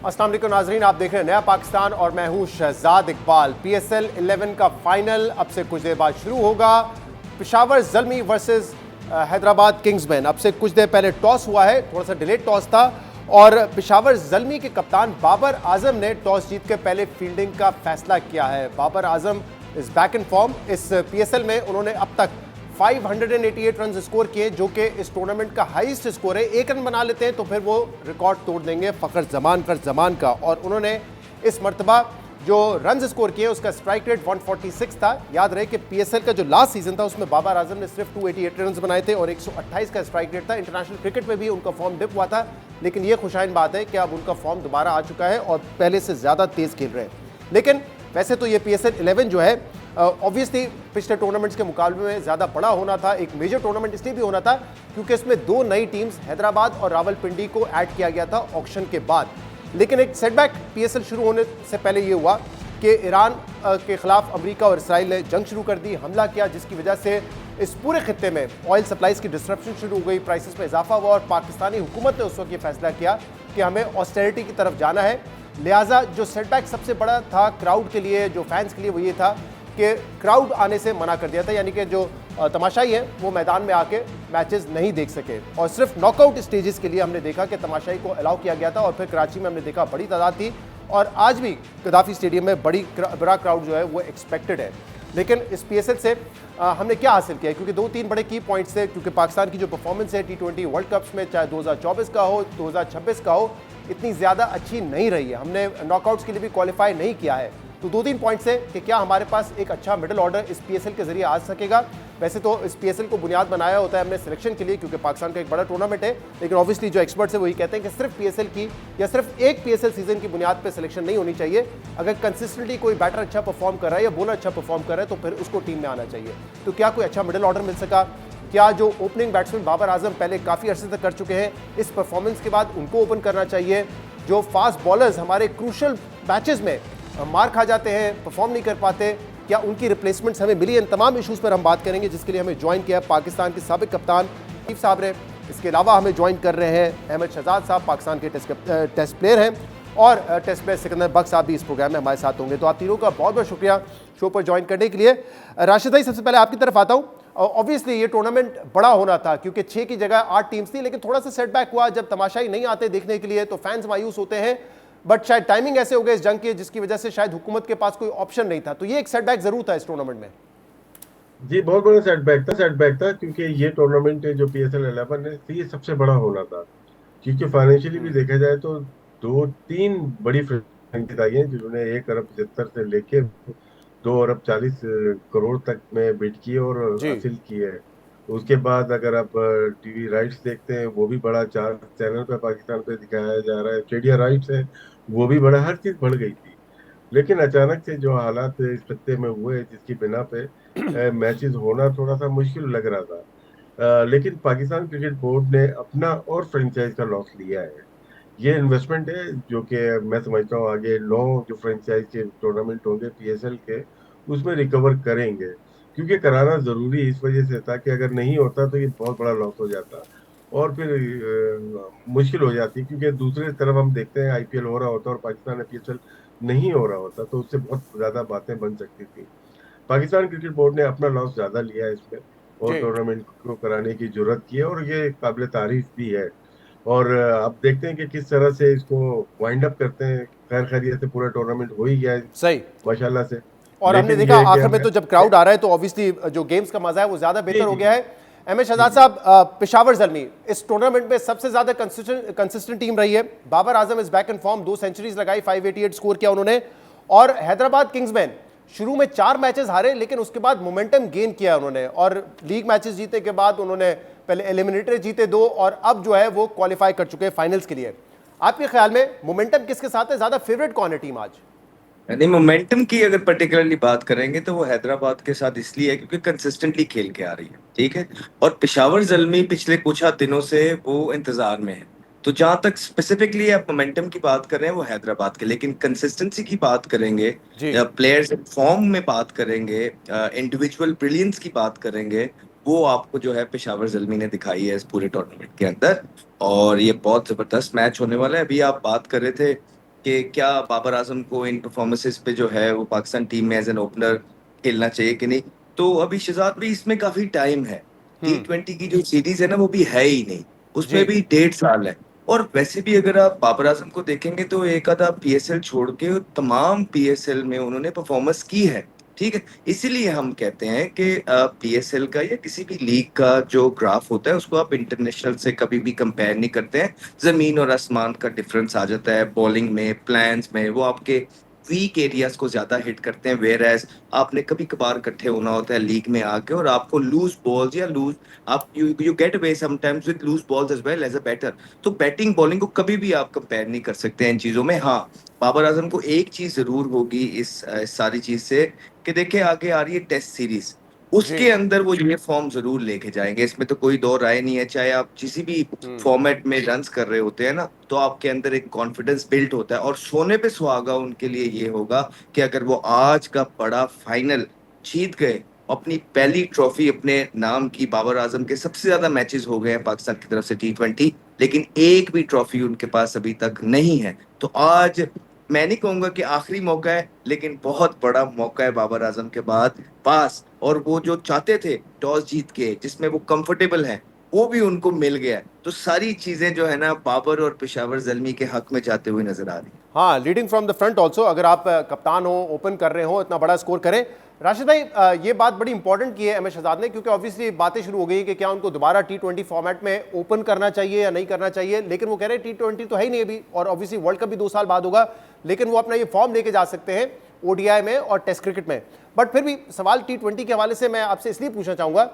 अस्सलाम वालेकुम नाजरीन, आप देख रहे हैं नया पाकिस्तान और मैं हूं शहजाद इकबाल। PSL 11 का फाइनल अब से कुछ देर बाद शुरू होगा। Peshawar Zalmi versus Hyderabad Kingsman. अब से कुछ देर पहले टॉस हुआ है, थोड़ा सा डिलेड टॉस था और पेशावर ज़ल्मी के कप्तान बाबर आजम ने टॉस जीत के पहले फील्डिंग का फैसला किया है। Babar Azam is back in form. इस PSL में उन्होंने अब तक 588 रन स्कोर किए, जो कि इस टूर्नामेंट का हाईएस्ट स्कोर है। एक रन बना लेते हैं तो फिर वो रिकॉर्ड तोड़ देंगे फखर जमान का। और उन्होंने इस मर्तबा जो रन स्कोर किए उसका स्ट्राइक रेट 146 था। याद रहे कि PSL का जो लास्ट सीजन था उसमें बाबर आजम ने सिर्फ 288 रन बनाए थे और 128 का स्ट्राइक रेट था। इंटरनेशनल क्रिकेट में भी उनका फॉर्म डिप हुआ था, लेकिन ये खुशाइन बात है कि अब उनका फॉर्म दोबारा आ चुका है और पहले से ज़्यादा तेज़ खेल रहे हैं। लेकिन वैसे तो ये PSL 11 जो है ऑब्वियसली पिछले टूर्नामेंट्स के मुकाबले में ज़्यादा बड़ा होना था। एक मेजर टूर्नामेंट इसलिए भी होना था क्योंकि इसमें दो नई टीम्स हैदराबाद और रावलपिंडी को ऐड किया गया था ऑक्शन के बाद। लेकिन एक सेटबैक PSL शुरू होने से पहले ये हुआ कि ईरान के खिलाफ अमेरिका और इसराइल ने जंग शुरू कर दी, हमला किया, जिसकी वजह से इस पूरे खित्ते में ऑयल सप्लाईज की डिस्ट्रप्शन शुरू हो गई, प्राइसेस में इजाफा हुआ और पाकिस्तानी हुकूमत ने उस वक्त ये फैसला किया कि हमें ऑस्टेरिटी की तरफ जाना है। लिहाजा जो सेटबैक सबसे बड़ा था क्राउड के लिए, जो फैंस के लिए, वो ये था कि क्राउड आने से मना कर दिया था, यानी कि जो तमाशाई है वो मैदान में आके मैचेस नहीं देख सके और सिर्फ नॉकआउट स्टेजेस के लिए हमने देखा कि तमाशाई को अलाउ किया गया था। और फिर कराची में हमने देखा बड़ी तादाद थी और आज भी गद्दाफी स्टेडियम में बड़ा क्राउड जो है वो एक्सपेक्टेड है। लेकिन इस PSL से हमने क्या हासिल किया है, क्योंकि दो तीन बड़े की पॉइंट्स थे। क्योंकि पाकिस्तान की जो परफॉर्मेंस है T20 वर्ल्ड कप्स में, चाहे 2024 का हो 2026 का हो, इतनी ज़्यादा अच्छी नहीं रही है। हमने नॉकआउट्स के लिए भी क्वालिफाई नहीं किया है। तो दो तीन पॉइंट्स है कि क्या हमारे पास एक अच्छा मिडिल ऑर्डर इस PSL के जरिए आ सकेगा। वैसे तो इस PSL को बुनियाद बनाया होता है हमने सिलेक्शन के लिए, क्योंकि पाकिस्तान का एक बड़ा टूर्नामेंट है। लेकिन ऑब्वियसली जो एक्सपर्ट्स है वही कहते हैं कि सिर्फ PSL की या सिर्फ एक PSL सीजन की बुनियाद पर सिलेक्शन नहीं होनी चाहिए। अगर कंसिस्टेंटली कोई बैटर अच्छा परफॉर्म कर रहा है या बॉलर अच्छा परफॉर्म कर रहा है तो फिर उसको टीम में आना चाहिए। तो क्या कोई अच्छा मिडिल ऑर्डर मिल सका? क्या जो ओपनिंग बैट्समैन बाबर आजम पहले काफ़ी अर्से तक कर चुके हैं, इस परफॉर्मेंस के बाद उनको ओपन करना चाहिए? जो फास्ट बॉलर्स हमारे क्रूशल मैचेस में मार खा जाते हैं, परफॉर्म नहीं कर पाते, क्या उनकी रिप्लेसमेंट्स हमें मिली? इन तमाम इशूज़ पर हम बात करेंगे, जिसके लिए हमें ज्वाइन किया है पाकिस्तान के साबिक कप्तान टीफ साहब ने। इसके अलावा हमें ज्वाइन कर रहे हैं अहमद शहजाद साहब, पाकिस्तान के टेस्ट प्लेयर हैं, और टेस्ट प्लेयर सिकंदर बख्श साहब भी इस प्रोग्राम में हमारे साथ होंगे। तो आप तीनों का बहुत बहुत शुक्रिया शो पर ज्वाइन करने के लिए। राशिद भाई, सबसे पहले आपकी तरफ आता हूँ। ऑब्वियसली ये टूर्नामेंट बड़ा होना था क्योंकि 6 की जगह 8 टीम्स थी, लेकिन थोड़ा सा सेटबैक हुआ। जब तमाशाई नहीं आते देखने के लिए तो फैंस मायूस होते हैं, बट शायद टाइमिंग ऐसे हो गए इस जंग की जिसकी वजह से शायद हुकूमत के पास कोई ऑप्शन नहीं था। तो ये एक सेटबैक जरूर था इस टूर्नामेंट में। जी, बहुत बड़ा सेटबैक था क्योंकि ये टूर्नामेंट जो PSL 11 है ये सबसे बड़ा होना था। क्योंकि फाइनेंशियली भी देखा जाए तो दो तीन बड़ी फ्रेंचाइजी हैं जिन्होंने 1 अरब 75 से लेके 2 अरब 40 करोड़ तक में बिड की और जी। हासिल की है। उसके बाद अगर आप टीवी राइट्स देखते हैं, वो भी बड़ा, 4 चैनल पे पाकिस्तान पे दिखाया जा रहा है। मीडिया राइट्स है, वो भी बड़ा, हर चीज बढ़ गई थी। लेकिन अचानक से जो हालात इस खत्ते में हुए जिसकी बिना पे मैचेस होना थोड़ा सा मुश्किल लग रहा था। लेकिन पाकिस्तान क्रिकेट बोर्ड ने अपना और फ्रेंचाइज का लॉस लिया है। ये इन्वेस्टमेंट है जो कि मैं समझता हूँ आगे 9 जो फ्रेंचाइज के टूर्नामेंट होंगे PSL के, उसमें रिकवर करेंगे। क्योंकि कराना जरूरी इस वजह से था कि अगर नहीं होता तो ये बहुत बड़ा लॉस हो जाता और फिर मुश्किल हो जाती। क्योंकि दूसरी तरफ हम देखते हैं IPL हो रहा होता और पाकिस्तान में PSL नहीं हो रहा होता तो उससे बहुत ज्यादा बातें बन सकती थी। पाकिस्तान क्रिकेट बोर्ड ने अपना लॉस ज्यादा लिया है इसमें और जी। टूर्नामेंट को कराने की जरूरत की है और ये काबिल तारीफ भी है। और अब देखते हैं कि किस तरह से इसको वाइंड अप करते हैं। खैर खैरियत से पूरा टूर्नामेंट हो ही गया है सही। माशाल्लाह से। और हमने लेकिन देखा ये है कि आखिर में हमें तो जब क्राउड आ रहा है तो ऑब्वियसली जो गेम्स का मजा है वो ज्यादा जी बेहतर हो जी गया है। अहमद जी शहजाद जी साहब, पेशावर ज़ल्मी इस टूर्नामेंट में सबसे ज्यादा कंसिस्टेंट टीम रही है। Babar Azam is back in form, 2 centuries लगाई, 588 स्कोर किया उन्होंने। और हैदराबाद किंग्समैन शुरू में 4 मैचेस हारे, लेकिन उसके बाद मोमेंटम गेन किया उन्होंने और लीग मैचेस जीतने के बाद उन्होंने पहले एलिमिनेटरी जीते 2 और अब जो है वो क्वालिफाई कर चुके हैं फाइनल्स के लिए। आपके ख्याल में मोमेंटम किसके साथ है? ज्यादा फेवरेट कौन है टीम आज? नहीं, मोमेंटम की अगर पर्टिकुलरली बात करेंगे तो वो हैदराबाद के साथ इसलिए है क्योंकि कंसिस्टेंटली खेल के आ रही है, ठीक है। और पेशावर जल्मी पिछले कुछ दिनों से वो इंतजार में है। तो जहां तक स्पेसिफिकली आप मोमेंटम की बात कर रहे हैं वो हैदराबाद के, लेकिन कंसिस्टेंसी की बात करेंगे जी। या प्लेयर्स फॉर्म में बात करेंगे, इंडिविजुअल ब्रिलियंस की बात करेंगे, वो आपको जो है पेशावर जल्मी ने दिखाई है इस पूरे टूर्नामेंट के अंदर। और ये बहुत जबरदस्त मैच होने वाला है। अभी आप बात कर रहे थे कि क्या बाबर आजम को इन परफॉर्मेंसेस पे जो है वो पाकिस्तान टीम में एज एन ओपनर खेलना चाहिए कि नहीं। तो अभी शहजाद भाई इसमें काफी टाइम है। T20 की जो सीरीज है ना वो भी है ही नहीं, उसमें जी भी 1.5 साल है। और वैसे भी अगर आप बाबर आजम को देखेंगे तो एक आधा PSL छोड़ के तमाम PSL में उन्होंने परफॉर्मेंस की है। ठीक है, इसीलिए हम कहते हैं कि PSL का या किसी भी लीग का जो ग्राफ होता है उसको आप इंटरनेशनल से कभी भी कंपेयर नहीं करते हैं। जमीन और आसमान का डिफरेंस आ जाता है बॉलिंग में, प्लान्स में, वो आपके वीक एरियाज को ज्यादा हिट करते हैं। वेयर एज आपने कभी कभार इकट्ठे होना होता है लीग में आके और आपको लूज बॉल्स या लूज आप you get away sometimes with loose balls as well as a batter. तो बैटिंग बॉलिंग को कभी भी आप कंपेयर नहीं कर सकते हैं इन चीजों में। हाँ, बाबर आजम को एक चीज जरूर होगी इस सारी चीज से कि देखिए आगे आ रही है टेस्ट सीरीज, जी उसके अंदर वो ये फॉर्म जरूर लेके जाएंगे, इसमें तो कोई दो राय नहीं है। चाहे आप किसी भी फॉर्मेट में रन्स कर रहे होते हैं ना तो आपके अंदर एक कॉन्फिडेंस बिल्ट होता है। और सोने पे सुहागा उनके लिए ये होगा कि अगर वो आज का बड़ा फाइनल जीत गए, अपनी पहली ट्रॉफी अपने नाम की। बाबर आजम के सबसे ज्यादा मैचेस हो गए हैं पाकिस्तान की तरफ से T20, लेकिन एक भी ट्रॉफी उनके पास अभी तक नहीं है। तो आज मैं नहीं कहूंगा कि आखिरी मौका है, लेकिन बहुत बड़ा मौका है बाबर आजम के बाद पास। और वो जो चाहते थे टॉस जीत के जिसमें वो कंफर्टेबल हैं, वो भी उनको मिल गया है। तो सारी चीजें जो है ना बाबर और पेशावर जल्मी के हक में जाते हुए नजर आ रही है। हाँ, leading from the front also, अगर आप कप्तान हो, ओपन कर रहे हो, इतना बड़ा स्कोर करें। राशिद भाई, ये बात बड़ी इंपॉर्टेंट की है MS शहजाद ने, क्योंकि ऑब्वियसली बातें शुरू हो गई कि क्या उनको दोबारा T20 फॉर्मेट में ओपन करना चाहिए या नहीं करना चाहिए। लेकिन वो कह रहे हैं T20 तो है ही नहीं अभी, और ऑब्वियसली वर्ल्ड कप भी 2 साल बाद होगा, लेकिन वो अपना ये फॉर्म लेके जा सकते हैं ODI में और टेस्ट क्रिकेट में। बट फिर भी सवाल T20 के हवाले से मैं आपसे इसलिए पूछना चाहूंगा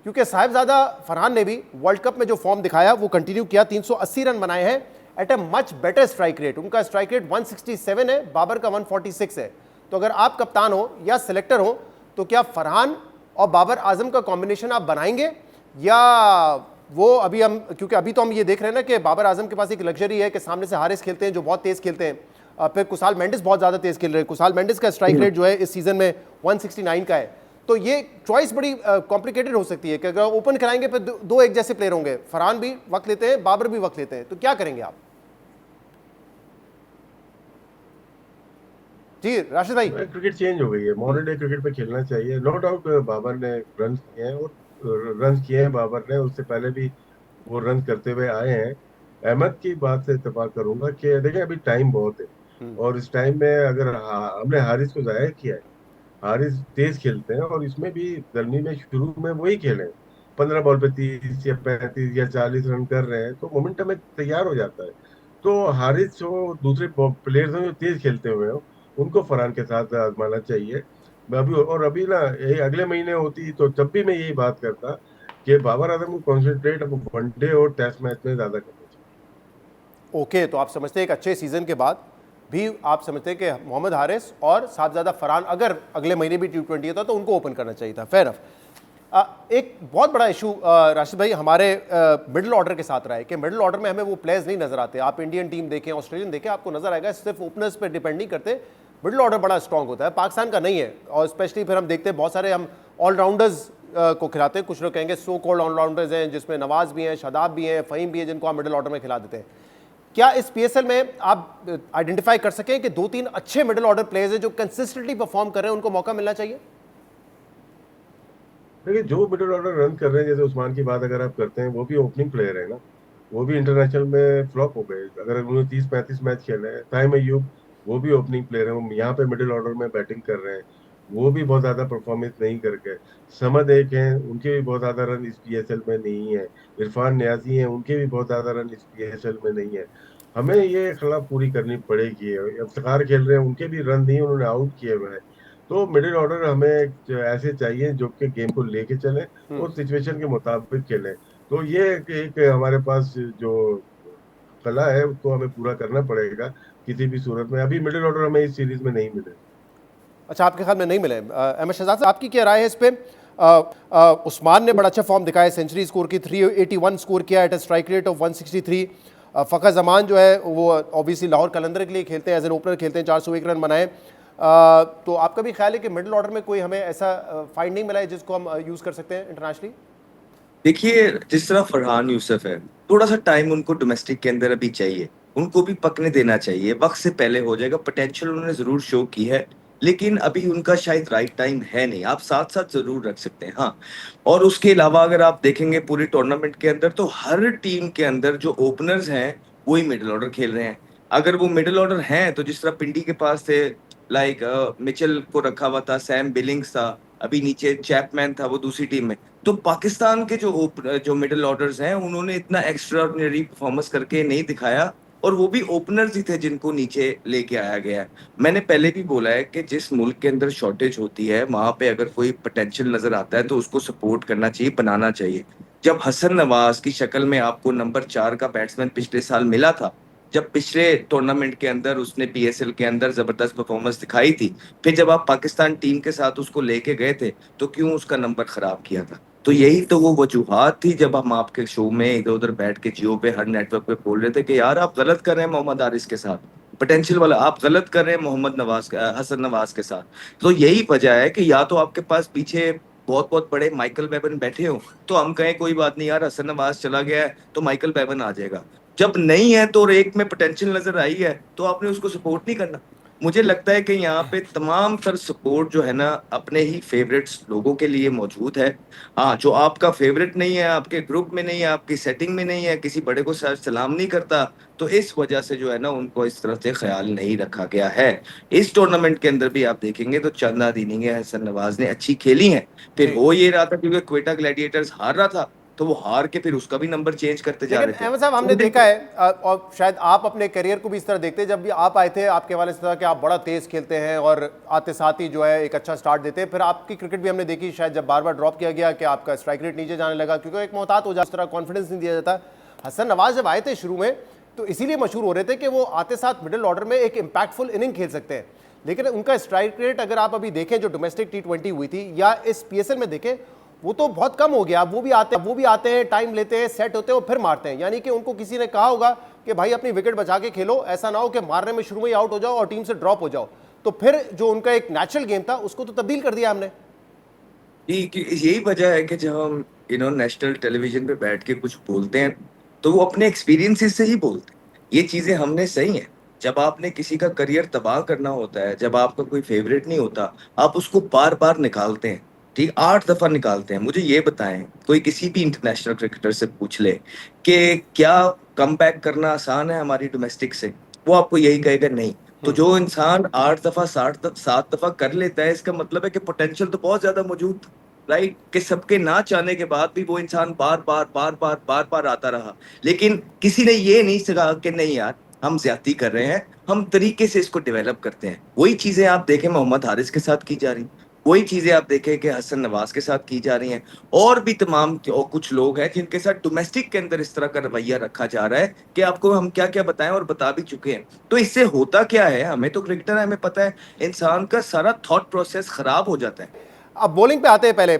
क्योंकि साहिबजादा फरहान ने भी वर्ल्ड कप में जो फॉर्म दिखाया वो कंटिन्यू किया, 380 रन बनाए हैं at a much better strike rate. उनका स्ट्राइक रेट 167 है, बाबर का 146 है। तो अगर आप कप्तान हो या सिलेक्टर हो तो क्या फरहान और बाबर आजम का कॉम्बिनेशन आप बनाएंगे, या वो अभी हम, क्योंकि अभी तो हम ये देख रहे हैं ना कि बाबर आजम के पास एक लग्जरी है कि सामने से हारिस खेलते हैं जो बहुत तेज खेलते हैं, फिर कुसाल मेंडिस बहुत ज़्यादा तेज खेल रहे हैं। कुसाल मेंडिस का स्ट्राइक रेट जो है इस सीजन में 169 का है। तो ये चॉइस बड़ी कॉम्प्लिकेटेड हो सकती है कि अगर ओपन कराएंगे फिर दो एक जैसे प्लेयर होंगे, फरहान भी वक्त लेते हैं, बाबर भी वक्त लेते हैं, तो क्या करेंगे आप? जी राशिद भाई। क्रिकेट चेंज हो गई है, मॉडर्न डे क्रिकेट पे खेलना चाहिए, नो डाउट। बाबर ने रन किए हैं, और रन किए हैं बाबर ने, उससे पहले भी वो रन करते हुए आए हैं। अहमद की बात से इत्तेफाक करूंगा कि देखिए अभी टाइम बहुत है, और इस टाइम में अगर हमने हारिस को जाया किया है। हारिस तेज खेलते हैं, और इसमें भी गर्मी में शुरू में वही खेले 15 बॉल पे 30 या 35 या 40 रन कर रहे हैं, तो मोमेंटम में तैयार हो जाता है। तो हारिस जो दूसरे प्लेयर्स हैं जो तेज खेलते हुए हो, उनको फरहान के साथ आजमाना चाहिए। अभी ना ये अगले महीने होती तो तब भी मैं यही बात करता कि बाबर आजम को कॉन्सेंट्रेट अब वनडे और टेस्ट मैच में ज्यादा करना चाहिए। ओके, तो आप समझते हैं एक अच्छे सीजन के बाद भी आप समझते हैं कि मोहम्मद हारिस और साहबजादा फरहान अगर अगले महीने भी T20 होता तो उनको ओपन करना चाहिए था। Fair of. एक बहुत बड़ा इशू राशिद भाई हमारे मिडिल ऑर्डर के साथ रहा है कि मिडिल ऑर्डर में हमें वो प्लेयर्स नहीं नजर आते। आप इंडियन टीम देखें, ऑस्ट्रेलियन देखें, आपको नजर आएगा सिर्फ ओपनर्स पे डिपेंड नहीं करते, मिडिल ऑर्डर बड़ा स्ट्रांग होता है। पाकिस्तान का नहीं है, और स्पेशली फिर हम देखते हैं बहुत सारे हम ऑलराउंडर्स को खिलाते हैं। कुछ लोग कहेंगे सो कॉल्ड ऑलराउंडर्स हैं, जिसमें नवाज भी हैं, शादाब भी हैं, फ़हीम भी हैं, जिनको आप मिडिल ऑर्डर में खिला देते हैं। क्या इस PSL में आप आइडेंटिफाई कर सकें कि 2-3 अच्छे मिडिल ऑर्डर प्लेयर्स हैं जो कंसिस्टेंटली परफॉर्म कर रहे हैं, उनको मौका मिलना चाहिए? देखिए जो मिडिल ऑर्डर रन कर रहे हैं, जैसे उस्मान की बात अगर आप करते हैं, वो भी ओपनिंग प्लेयर है ना। वो भी इंटरनेशनल में फ्लॉप हो गए, अगर उन्होंने 30-35 मैच खेले हैं। ताइम अयूब, वो भी ओपनिंग प्लेयर है, वो यहाँ पे मिडिल ऑर्डर में बैटिंग कर रहे हैं, वो भी बहुत ज्यादा परफॉर्मेंस नहीं करके। समद एक हैं, उनके भी बहुत ज्यादा रन इस PSL में नहीं है। इरफान न्याजी हैं, उनके भी बहुत ज्यादा रन इस PSL में नहीं है। हमें ये खला पूरी करनी पड़ेगी। इफ्तिखार खेल रहे हैं, उनके भी रन नहीं, उन्होंने आउट किए हुए हैं। तो मिडिल ऑर्डर हमें ऐसे चाहिए जो कि गेम को लेके चले और सिचुएशन के मुताबिक खेलें। तो ये एक हमारे पास जो कला है उसको हमें पूरा करना पड़ेगा किसी भी सूरत में। अभी मिडिल ऑर्डर हमें इस सीरीज में नहीं मिले। अच्छा, आपके ख्याल में नहीं मिले। MS शहजाद साहब, आपकी क्या राय है इस पे? उस्मान ने बड़ा अच्छा फॉर्म दिखाया, सेंचुरी स्कोर की, 381 स्कोर किया at a strike rate of 163। Fakhar Zaman जो है वो ऑब्वियसली लाहौर कलंदर के लिए खेलते हैं, एज एन ओपनर खेलते हैं, 401 रन बनाए। तो आपका भी ख्याल है कि मिडिल ऑर्डर में कोई हमें ऐसा फाइंड नहीं मिला है जिसको हम यूज़ कर सकते हैं इंटरनेशनली? देखिए जिस तरह फरहान यूसुफ है, थोड़ा सा टाइम उनको डोमेस्टिक के अंदर अभी चाहिए। उनको भी पकने देना चाहिए, वक्त से पहले हो जाएगा। पोटेंशियल उन्होंने जरूर शो की है, लेकिन अभी उनका शायद राइट टाइम है नहीं। आप साथ साथ जरूर रख सकते हैं, हाँ। और उसके अलावा अगर आप देखेंगे पूरी टूर्नामेंट के अंदर, तो हर टीम के अंदर जो ओपनर्स हैं वही मिडिल ऑर्डर खेल रहे हैं। अगर वो मिडिल ऑर्डर हैं, तो जिस तरह पिंडी के पास थे, लाइक मिचेल को रखा हुआ था, सैम बिलिंग्स था, अभी नीचे चैपमैन था, वो दूसरी टीम में। तो पाकिस्तान के जो मिडिल ऑर्डर्स हैं, उन्होंने इतना एक्स्ट्रा परफॉर्मेंस करके नहीं दिखाया, और वो भी ओपनर्स ही थे जिनको नीचे लेके आया गया है। मैंने पहले भी बोला है कि जिस मुल्क के अंदर शॉर्टेज होती है, वहां पे अगर कोई पोटेंशियल नजर आता है तो उसको सपोर्ट करना चाहिए, बनाना चाहिए। जब हसन नवाज की शक्ल में आपको नंबर 4 का बैट्समैन पिछले साल मिला था, जब पिछले टूर्नामेंट के अंदर उसने पीएसएल के अंदर जबरदस्त परफॉर्मेंस दिखाई थी, फिर जब आप पाकिस्तान टीम के साथ उसको लेके गए थे, तो क्यों उसका नंबर खराब किया था? तो यही तो वो वजूहात थी, जब हम आपके शो में इधर उधर बैठ के जियो पे हर नेटवर्क पे बोल रहे थे कि यार आप गलत कर रहे हैं मोहम्मद हारिस के साथ, पोटेंशियल वाला आप गलत कर रहे हैं हसन नवाज के साथ। तो यही वजह है कि या तो आपके पास पीछे बहुत बहुत बड़े माइकल बेवन बैठे हो, तो हम कहें कोई बात नहीं यार, हसन नवाज चला गया है तो माइकल बेवन आ जाएगा। जब नहीं है तो, और एक में पोटेंशियल नजर आई है, तो आपने उसको सपोर्ट नहीं करना। मुझे लगता है कि यहाँ पे तमाम तर सपोर्ट जो है ना, अपने ही फेवरेट्स लोगों के लिए मौजूद है। हाँ, जो आपका फेवरेट नहीं है, आपके ग्रुप में नहीं है, आपकी सेटिंग में नहीं है, किसी बड़े को सलाम नहीं करता, तो इस वजह से जो है ना, उनको इस तरह से ख्याल नहीं रखा गया है। इस टूर्नामेंट के अंदर भी आप देखेंगे तो चंद आध इनिंगें हसन नवाज ने अच्छी खेली हैं। फिर जी। हो ये रहा था क्योंकि क्वेटा ग्लैडिएटर्स हार रहा था, तो वो हार के फिर उसका भी नंबर चेंज करते जा लेकिन रहे थे। अहमद साहब, हमने देखा है और शायद आप अपने करियर को भी इस तरह देखते हैं, जब भी आप आए थे आपके हवाले से था कि आप बड़ा तेज खेलते हैं और आते साथ ही जो है एक अच्छा स्टार्ट देते हैं। फिर आपकी क्रिकेट भी हमने देखी, शायद जब बार बार ड्रॉप किया गया कि आपका स्ट्राइक रेट नीचे जाने लगा, क्योंकि एक मोहतात हो जाता, इस तरह कॉन्फिडेंस नहीं दिया जाता। हसन नवाज जब आए थे शुरू में, तो इसीलिए मशहूर हो रहे थे कि वो आते साथ मिडिल ऑर्डर में एक इम्पैक्टफुल इनिंग खेल सकते हैं। लेकिन उनका स्ट्राइक रेट अगर आप अभी देखें, जो डोमेस्टिक T20 हुई थी या इस PSL में देखें, वो तो बहुत कम हो गया। वो भी आते हैं, टाइम लेते हैं, सेट होते हैं और फिर मारते हैं। यानी कि उनको किसी ने कहा होगा कि भाई अपनी विकेट बचा के खेलो, ऐसा ना हो कि मारने में शुरू में ही आउट हो जाओ और टीम से ड्रॉप हो जाओ। तो फिर जो उनका एक नेचुरल गेम था, उसको तो तब्दील कर दिया हमने। यही वजह है कि जब हम नेशनल टेलीविजन पे बैठ के कुछ बोलते हैं, तो वो अपने एक्सपीरियंसेस से ही बोलते हैं। ये चीजें हमने सही हैं। जब आपने किसी का करियर तबाह करना होता है, जब आपका कोई फेवरेट नहीं होता, आप उसको बार बार निकालते हैं। ठीक, 8 दफा निकालते हैं। मुझे ये बताएं, कोई किसी भी इंटरनेशनल क्रिकेटर से पूछ ले कि क्या कम बैक करना आसान है हमारी डोमेस्टिक से, वो आपको यही कहेगा नहीं। तो जो इंसान 8 दफा 7 दफा कर लेता है, इसका मतलब है कि पोटेंशियल तो बहुत ज्यादा मौजूद, राइट, कि सबके ना चाहने के बाद भी वो इंसान बार बार आता रहा। लेकिन किसी ने ये नहीं कहा कि नहीं यार, हम ज्यादती कर रहे हैं, हम तरीके से इसको डेवलप करते हैं। वही चीजें आप देखें मोहम्मद हारिस के साथ की जा रही, वही चीजें आप देखें कि हसन नवाज के साथ की जा रही हैं, और भी तमाम और कुछ लोग हैं जिनके साथ डोमेस्टिक के अंदर इस तरह का रवैया रखा जा रहा है कि आपको हम क्या क्या बताएं, और बता भी चुके हैं। तो इससे होता क्या है, हमें तो क्रिकेटर है, हमें पता है, इंसान का सारा थॉट प्रोसेस खराब हो जाता है। अब बॉलिंग पे आते हैं। पहले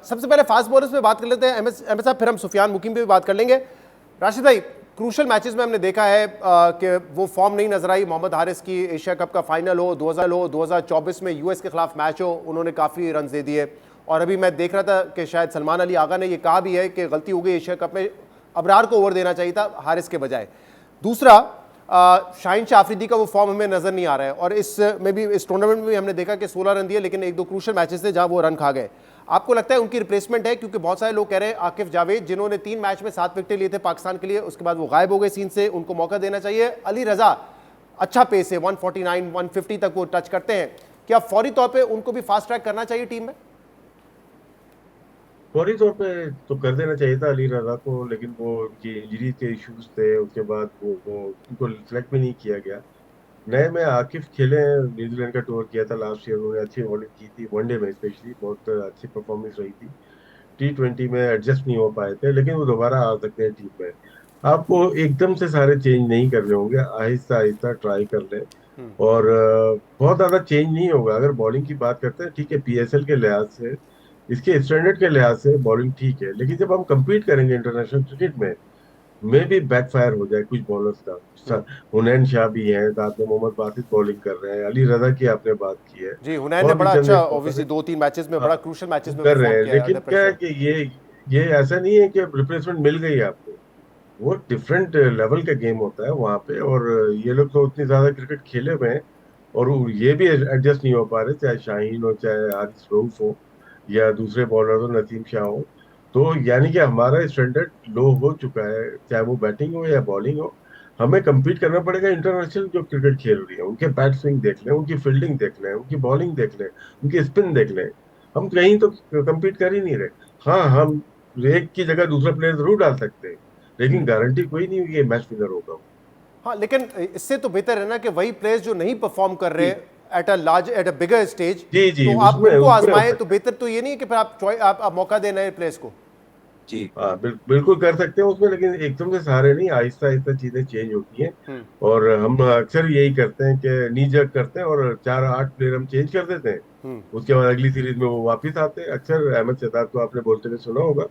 सबसे पहले फास्ट बॉलर्स पे बात कर लेते हैं अहमद साहब, फिर हम सुफियान मुकीम पे भी बात कर लेंगे। राशिद भाई, क्रूशल मैचेस में हमने देखा है कि वो फॉर्म नहीं नजर आई। मोहम्मद हारिस की एशिया कप का फाइनल हो, 2024 में यूएस के खिलाफ मैच हो, उन्होंने काफ़ी रन दे दिए। और अभी मैं देख रहा था कि शायद सलमान अली आगा ने यह कहा भी है कि गलती हो गई, एशिया कप में अबरार को ओवर देना चाहिए था हारिस के बजाय। दूसरा, शाहीन शाह अफरीदी का वो फॉर्म हमें नजर नहीं आ रहा है, और इस टूर्नामेंट में भी हमने देखा कि 16 रन दिए, लेकिन एक दो क्रूशल मैचेस थे जहां वो रन खा गए। आपको लगता है उनकी रिप्लेसमेंट है? क्योंकि बहुत सारे लोग कह रहे हैं आकिफ जावेद, जिन्होंने 3 मैच में 7 विकेटें लिए थे पाकिस्तान के लिए, उसके बाद वो गायब हो गए सीन से, उनको मौका देना चाहिए। अली रजा अच्छा पेस है, 149 150 तक वो टच करते हैं, क्या फौरी तौर पर उनको भी फास्ट ट्रैक करना चाहिए टीम में? फौरी तौर पे तो कर देना चाहिए था अली रजा को, लेकिन वो उनकी इंजरी के इश्यूज थे, उसके बाद वो उनको सिलेक्ट भी नहीं किया गया। नए में आकिफ खेले हैं, न्यूजीलैंड का टूर किया था लास्ट ईयर, उन्होंने अच्छी बॉलिंग की थी, वनडे में स्पेशली बहुत अच्छी परफॉर्मेंस रही थी। T20 में एडजस्ट नहीं हो पाए थे, लेकिन वो दोबारा आ सकते हैं टीम में। आपको एकदम से सारे चेंज नहीं करने होंगे, आहिस्ता आहिस्ता ट्राई कर लें। और बहुत ज्यादा चेंज नहीं होगा। अगर बॉलिंग की बात करते हैं, ठीक है, PSL के लिहाज से, इसके स्टैंडर्ड के लिहाज से बॉलिंग ठीक है, लेकिन जब हम compete करेंगे इंटरनेशनल क्रिकेट में भी बैकफायर हो जाए कुछ बॉलर्स का। हुनैन शाह भी हैं, साथ में मोहम्मद बासित बॉलिंग कर रहे हैं, अली रजा की आपने बात की है, जी, हुनैन ने और भी बड़ा चंद अच्छा, एक ऑब्वियसली 2-3 मैचेस में हाँ, बड़ा क्रूशल मैचेस में कर रहे परफॉर्म हैं। किया है लेकिन अंडर क्या है प्रेशर। कि ये ऐसा नहीं है कि रिप्लेसमेंट मिल गई आपको। वो डिफरेंट लेवल का गेम होता है वहां पे। और ये लोग तो उतनी ज्यादा क्रिकेट खेले हुए हैं, और ये भी एडजस्ट नहीं हो पा रहे, चाहे शाहीन हो, चाहे हारिस रऊफ हो, या दूसरे बॉलर हो, नसीम शाह हो। तो यानी कि हमारा स्टैंडर्ड लो हो चुका है, चाहे वो बैटिंग हो या बॉलिंग हो। हमें compete करना पड़ेगा इंटरनेशनल जो क्रिकेट खेल रही है, उनके बैट स्विंग देख लें, उनकी फील्डिंग देख लें, उनकी बॉलिंग देख लें, उनकी स्पिन देख लें। हम कहीं तो compete कर ही नहीं रहे। हाँ, हम एक की जगह दूसरा प्लेयर जरूर डाल सकते हैं, लेकिन गारंटी कोई नहीं हुई कि मैच विनर होगा। हाँ, लेकिन इससे तो बेहतर है ना कि वही प्लेयर्स जो नहीं परफॉर्म कर रहे जी एट अ बिगर स्टेज, जी जी, तो आप उसमें उनको उसमें हो आजमाएं। तो सकता है। बेहतर तो ये नहीं है कि फिर आप मौका दें नए प्लेयर्स को। जी। हाँ, बिल्कुल कर सकते हैं उसमें, लेकिन एकदम से सारे नहीं, आहिस्ता आहिस्ता चीजें चेंज होती हैं। हम्म। और हम अक्सर यही करते हैं कि नी जग करते हैं और 4-8 प्लेयर हम चेंज कर देते हैं। हम्म। उसके बाद अगली सीरीज में वो वापस आते हैं। अक्सर अहमद शहजाद को आपने बोलते हुए सुना होगा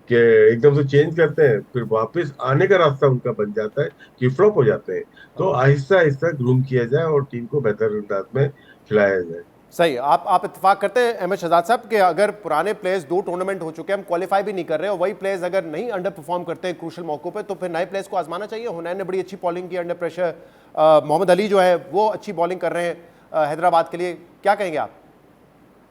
कि एकदम से चेंज करते हैं, फिर वापस आने का रास्ता उनका बन जाता है कि फ्लॉप हो जाते हैं। तो आहिस्ता आहिस्ता ग्रूम किया जाए और टीम को बेहतर अंदाज में खिलाया जाए। सही। आप इत्तेफाक करते हैं अहमद शहजाद साहब कि अगर पुराने प्लेयर्स 2 टूर्नामेंट हो चुके हैं, हम क्वालिफाई भी नहीं कर रहे, और वही प्लेयर्स अगर नहीं अंडर परफॉर्म करते हैं क्रूशल मौकों पे, तो फिर नए प्लेयर्स को आजमाना चाहिए। हुनैन ने बड़ी अच्छी बॉलिंग की अंडर प्रेशर। मोहम्मद अली जो है वो अच्छी बॉलिंग कर रहे हैं हैदराबाद के लिए। क्या कहेंगे आप?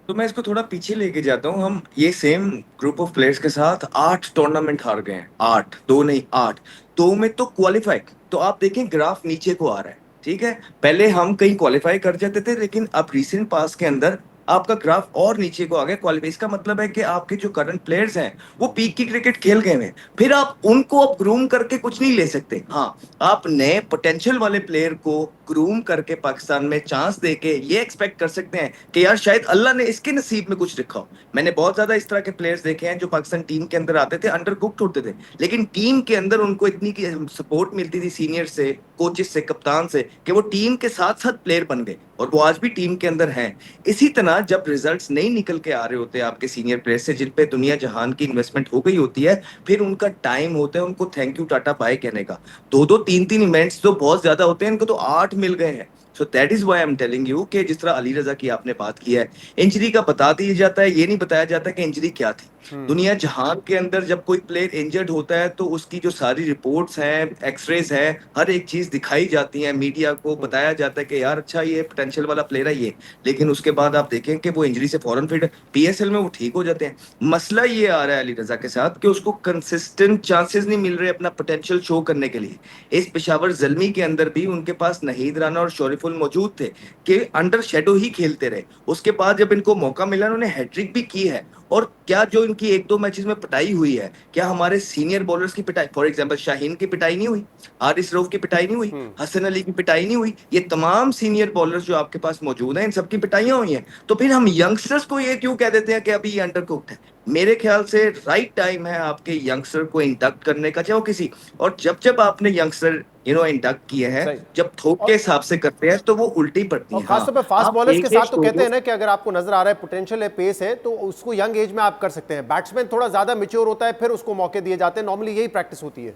तो मैं इसको थोड़ा पीछे लेके जाता हूँ। हम ये सेम ग्रुप ऑफ प्लेयर्स के साथ 8 टूर्नामेंट हार गए हैं। 8, दो नहीं 8। दो में तो क्वालिफाई। तो आप देखें ग्राफ नीचे को आ रहा है। ठीक है, पहले हम कहीं क्वालिफाई कर जाते थे, लेकिन अब रिसेंट पास के अंदर आपका ग्राफ और नीचे को आ गया क्वालिफाई। इसका मतलब है कि आपके जो करंट प्लेयर्स हैं वो पीक की क्रिकेट खेल गए हैं। फिर आप उनको अब ग्रूम करके कुछ नहीं ले सकते। हाँ, आप नए पोटेंशियल वाले प्लेयर को ग्रूम करके पाकिस्तान में चांस देके ये एक्सपेक्ट कर सकते हैं कि यार शायद अल्लाह ने इसके नसीब में कुछ लिखा हो। मैंने बहुत ज्यादा इस तरह के प्लेयर्स देखे हैं जो पाकिस्तान टीम के अंदर आते थे, अंडर कुक्ड होते थे, लेकिन टीम के अंदर उनको इतनी की सपोर्ट मिलती थी सीनियर से, कोचेस से, कप्तान से, कि वो टीम के साथ साथ प्लेयर बन गए और वो आज भी टीम के अंदर हैं। इसी तरह जब रिजल्ट्स नहीं निकल के आ रहे होते आपके सीनियर प्लेयर से, जिन पे दुनिया जहान की इन्वेस्टमेंट हो गई होती है, फिर उनका टाइम होता है उनको थैंक यू टाटा बाय कहने का। दो दो तीन तीन इवेंट्स तो बहुत ज्यादा होते हैं, इनको तो 8 मिल गए हैं। So that is why I am telling you कि जिस तरह अली रजा की आपने बात की है, इंजरी का बता दिया जाता है, ये नहीं बताया जाता कि इंजरी क्या थी। दुनिया जहान के अंदर जब कोई प्लेयर इंजर्ड होता है तो उसकी जो सारी रिपोर्ट्स हैं, एक्सरेज हैं, हर एक चीज दिखाई जाती है, मीडिया को बताया जाता है कि यार अच्छा ये पोटेंशियल वाला प्लेयर है ये। लेकिन उसके बाद आप देखें कि वो इंजरी से फौरन फिर पीएसएल में वो ठीक हो जाते हैं। मसला ये आ रहा है अली रजा के साथ कि उसको कंसिस्टेंट चांसेस नहीं मिल रहे अपना पोटेंशियल शो करने के लिए। इस पेशावर जल्मी के अंदर भी उनके पास नहीद राना और शरीफुल मौजूद थे कि अंडर शेडो ही खेलते रहे। उसके बाद जब इनको मौका मिला उन्होंने हैट्रिक भी की है। और क्या जो इनकी एक दो मैचेस में पिटाई हुई है, क्या हमारे सीनियर बॉलर्स की पिटाई, फॉर एग्जांपल शाहीन की पिटाई नहीं हुई, हारिस रऊफ की पिटाई नहीं हुई, हसन अली की पिटाई नहीं हुई? ये तमाम सीनियर बॉलर्स जो आपके पास मौजूद हैं इन सबकी पिटाइयां हुई हैं। तो फिर हम यंगस्टर्स को ये क्यों कह देते हैं कि अभी ये अंडर कुक्ड है? मेरे ख्याल से राइट टाइम है आपके यंगस्टर को इंडक्ट करने का, चाहे वो किसी। और जब जब आपने यंगस्टर इंडक्ट किए हैं, सही। जब थोक के और हिसाब से करते हैं तो वो उल्टी पड़ती और है। हाँ, खासतौर पे फास्ट आप बॉलर्स के एक एक साथ तो कहते हैं स्टोरी। ना कि अगर आपको नजर आ रहा है पोटेंशियल है, पेस है, तो उसको यंग एज में आप कर सकते हैं। बैट्समैन थोड़ा ज्यादा मेच्योर होता है, फिर उसको मौके दिए जाते हैं। नॉर्मली यही प्रैक्टिस होती है।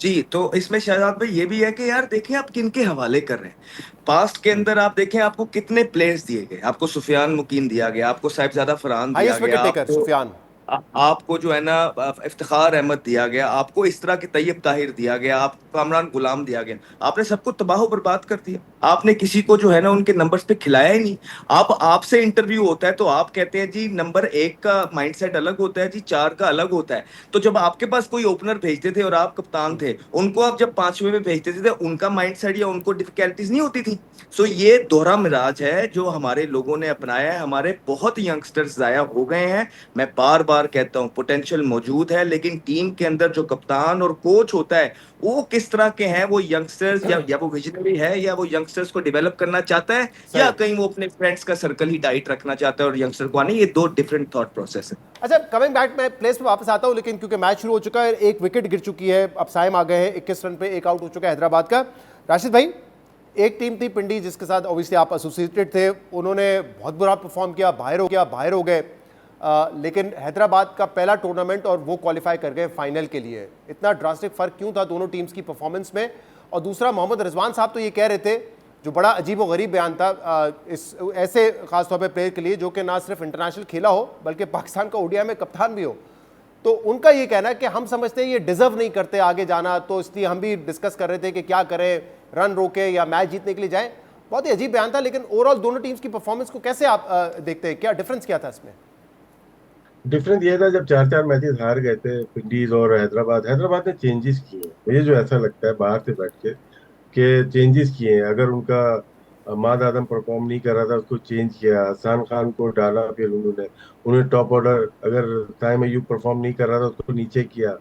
जी, तो इसमें शहजाद भाई ये भी है कि यार देखें आप किनके हवाले कर रहे हैं। पास्ट के अंदर आप देखें आपको कितने प्लेयर्स दिए गए। आपको सुफियान मुकीम दिया गया, आपको साहिबजादा फरहान दिया हाईएस्ट विकेट गया, टेकर आपको सुफियान। आपको जो है ना इफ्तिखार अहमद दिया गया, आपको इस तरह के तैयब ताहिर दिया गया, आपको कामरान गुलाम दिया गया। आपने सबको तबाह बर्बाद कर दिया। आपने किसी को जो है ना उनके नंबर्स पे खिलाया ही नहीं। आप आपसे इंटरव्यू होता है तो आप कहते हैं जी नंबर 1 का माइंडसेट अलग होता है जी, 4 का अलग होता है। तो जब आपके पास कोई ओपनर भेजते थे और आप कप्तान थे, उनको आप जब 5वें में भेजते थे तो उनका माइंडसेट या उनको डिफिकल्टीज नहीं होती थी। सो ये दोहरा मिराज है जो हमारे लोगों ने अपनाया है। हमारे बहुत यंगस्टर्स जाया हो गए हैं। मैं बार बार कहता हूं पोटेंशियल मौजूद है, लेकिन टीम के अंदर जो कप्तान और कोच होता है वो किस तरह के हैं, वो यंगस्टर्स या वो विजनरी है, या वो यंगस्टर्स को डेवलप करना चाहता है, या सही। कहीं वो अपने फ्रेंड्स का सर्कल ही टाइट रखना चाहता है और यंगस्टर को आने। ये दो डिफरेंट थॉट प्रोसेस है। अच्छा, कमिंग बैक, मैं प्लेस पे वापस आता हूं, लेकिन क्योंकि मैच शुरू हो चुका है, एक विकेट गिर चुकी है, अब साइम आ गए हैं, 21 रन पे एक आउट हो चुका है हैदराबाद का। राशिद भाई, एक टीम थी पिंडी जिसके साथ ऑब्वियसली आप एसोसिएटेड थे, उन्होंने बहुत बुरा परफॉर्म किया, बाहर हो गए। लेकिन हैदराबाद का पहला टूर्नामेंट और वो क्वालिफाई कर गए फाइनल के लिए। इतना ड्रास्टिक फर्क क्यों था दोनों टीम्स की परफॉर्मेंस में? और दूसरा, मोहम्मद रिजवान साहब तो ये कह रहे थे, जो बड़ा अजीब व गरीब बयान था इस ऐसे खासतौर पे प्लेयर के लिए जो कि ना सिर्फ इंटरनेशनल खेला हो बल्कि पाकिस्तान का ओडीआई में कप्तान भी हो, तो उनका ये कहना है कि हम समझते हैं ये डिजर्व नहीं करते आगे जाना, तो इसलिए हम भी डिस्कस कर रहे थे कि क्या करें, रन रोके या मैच जीतने के लिए जाएं। बहुत ही अजीब बयान था, लेकिन ओवरऑल दोनों टीम्स की परफॉर्मेंस को कैसे आप देखते हैं, क्या डिफरेंस क्या था इसमें? डिफरेंस ये था, जब 4-4 मैचेस हार गए थे विंडीज और हैदराबाद, हैदराबाद ने चेंजेस किए हैं। मुझे जो ऐसा लगता है बाहर से बैठ के कि चेंजेस किए हैं। अगर उनका माद आदम परफॉर्म नहीं कर रहा था, उसको चेंज किया, हसन खान को डाला, फिर उन्होंने उन्हें टॉप ऑर्डर, अगर टाइम अयूब परफॉर्म नहीं कर रहा था उसको नीचे किया,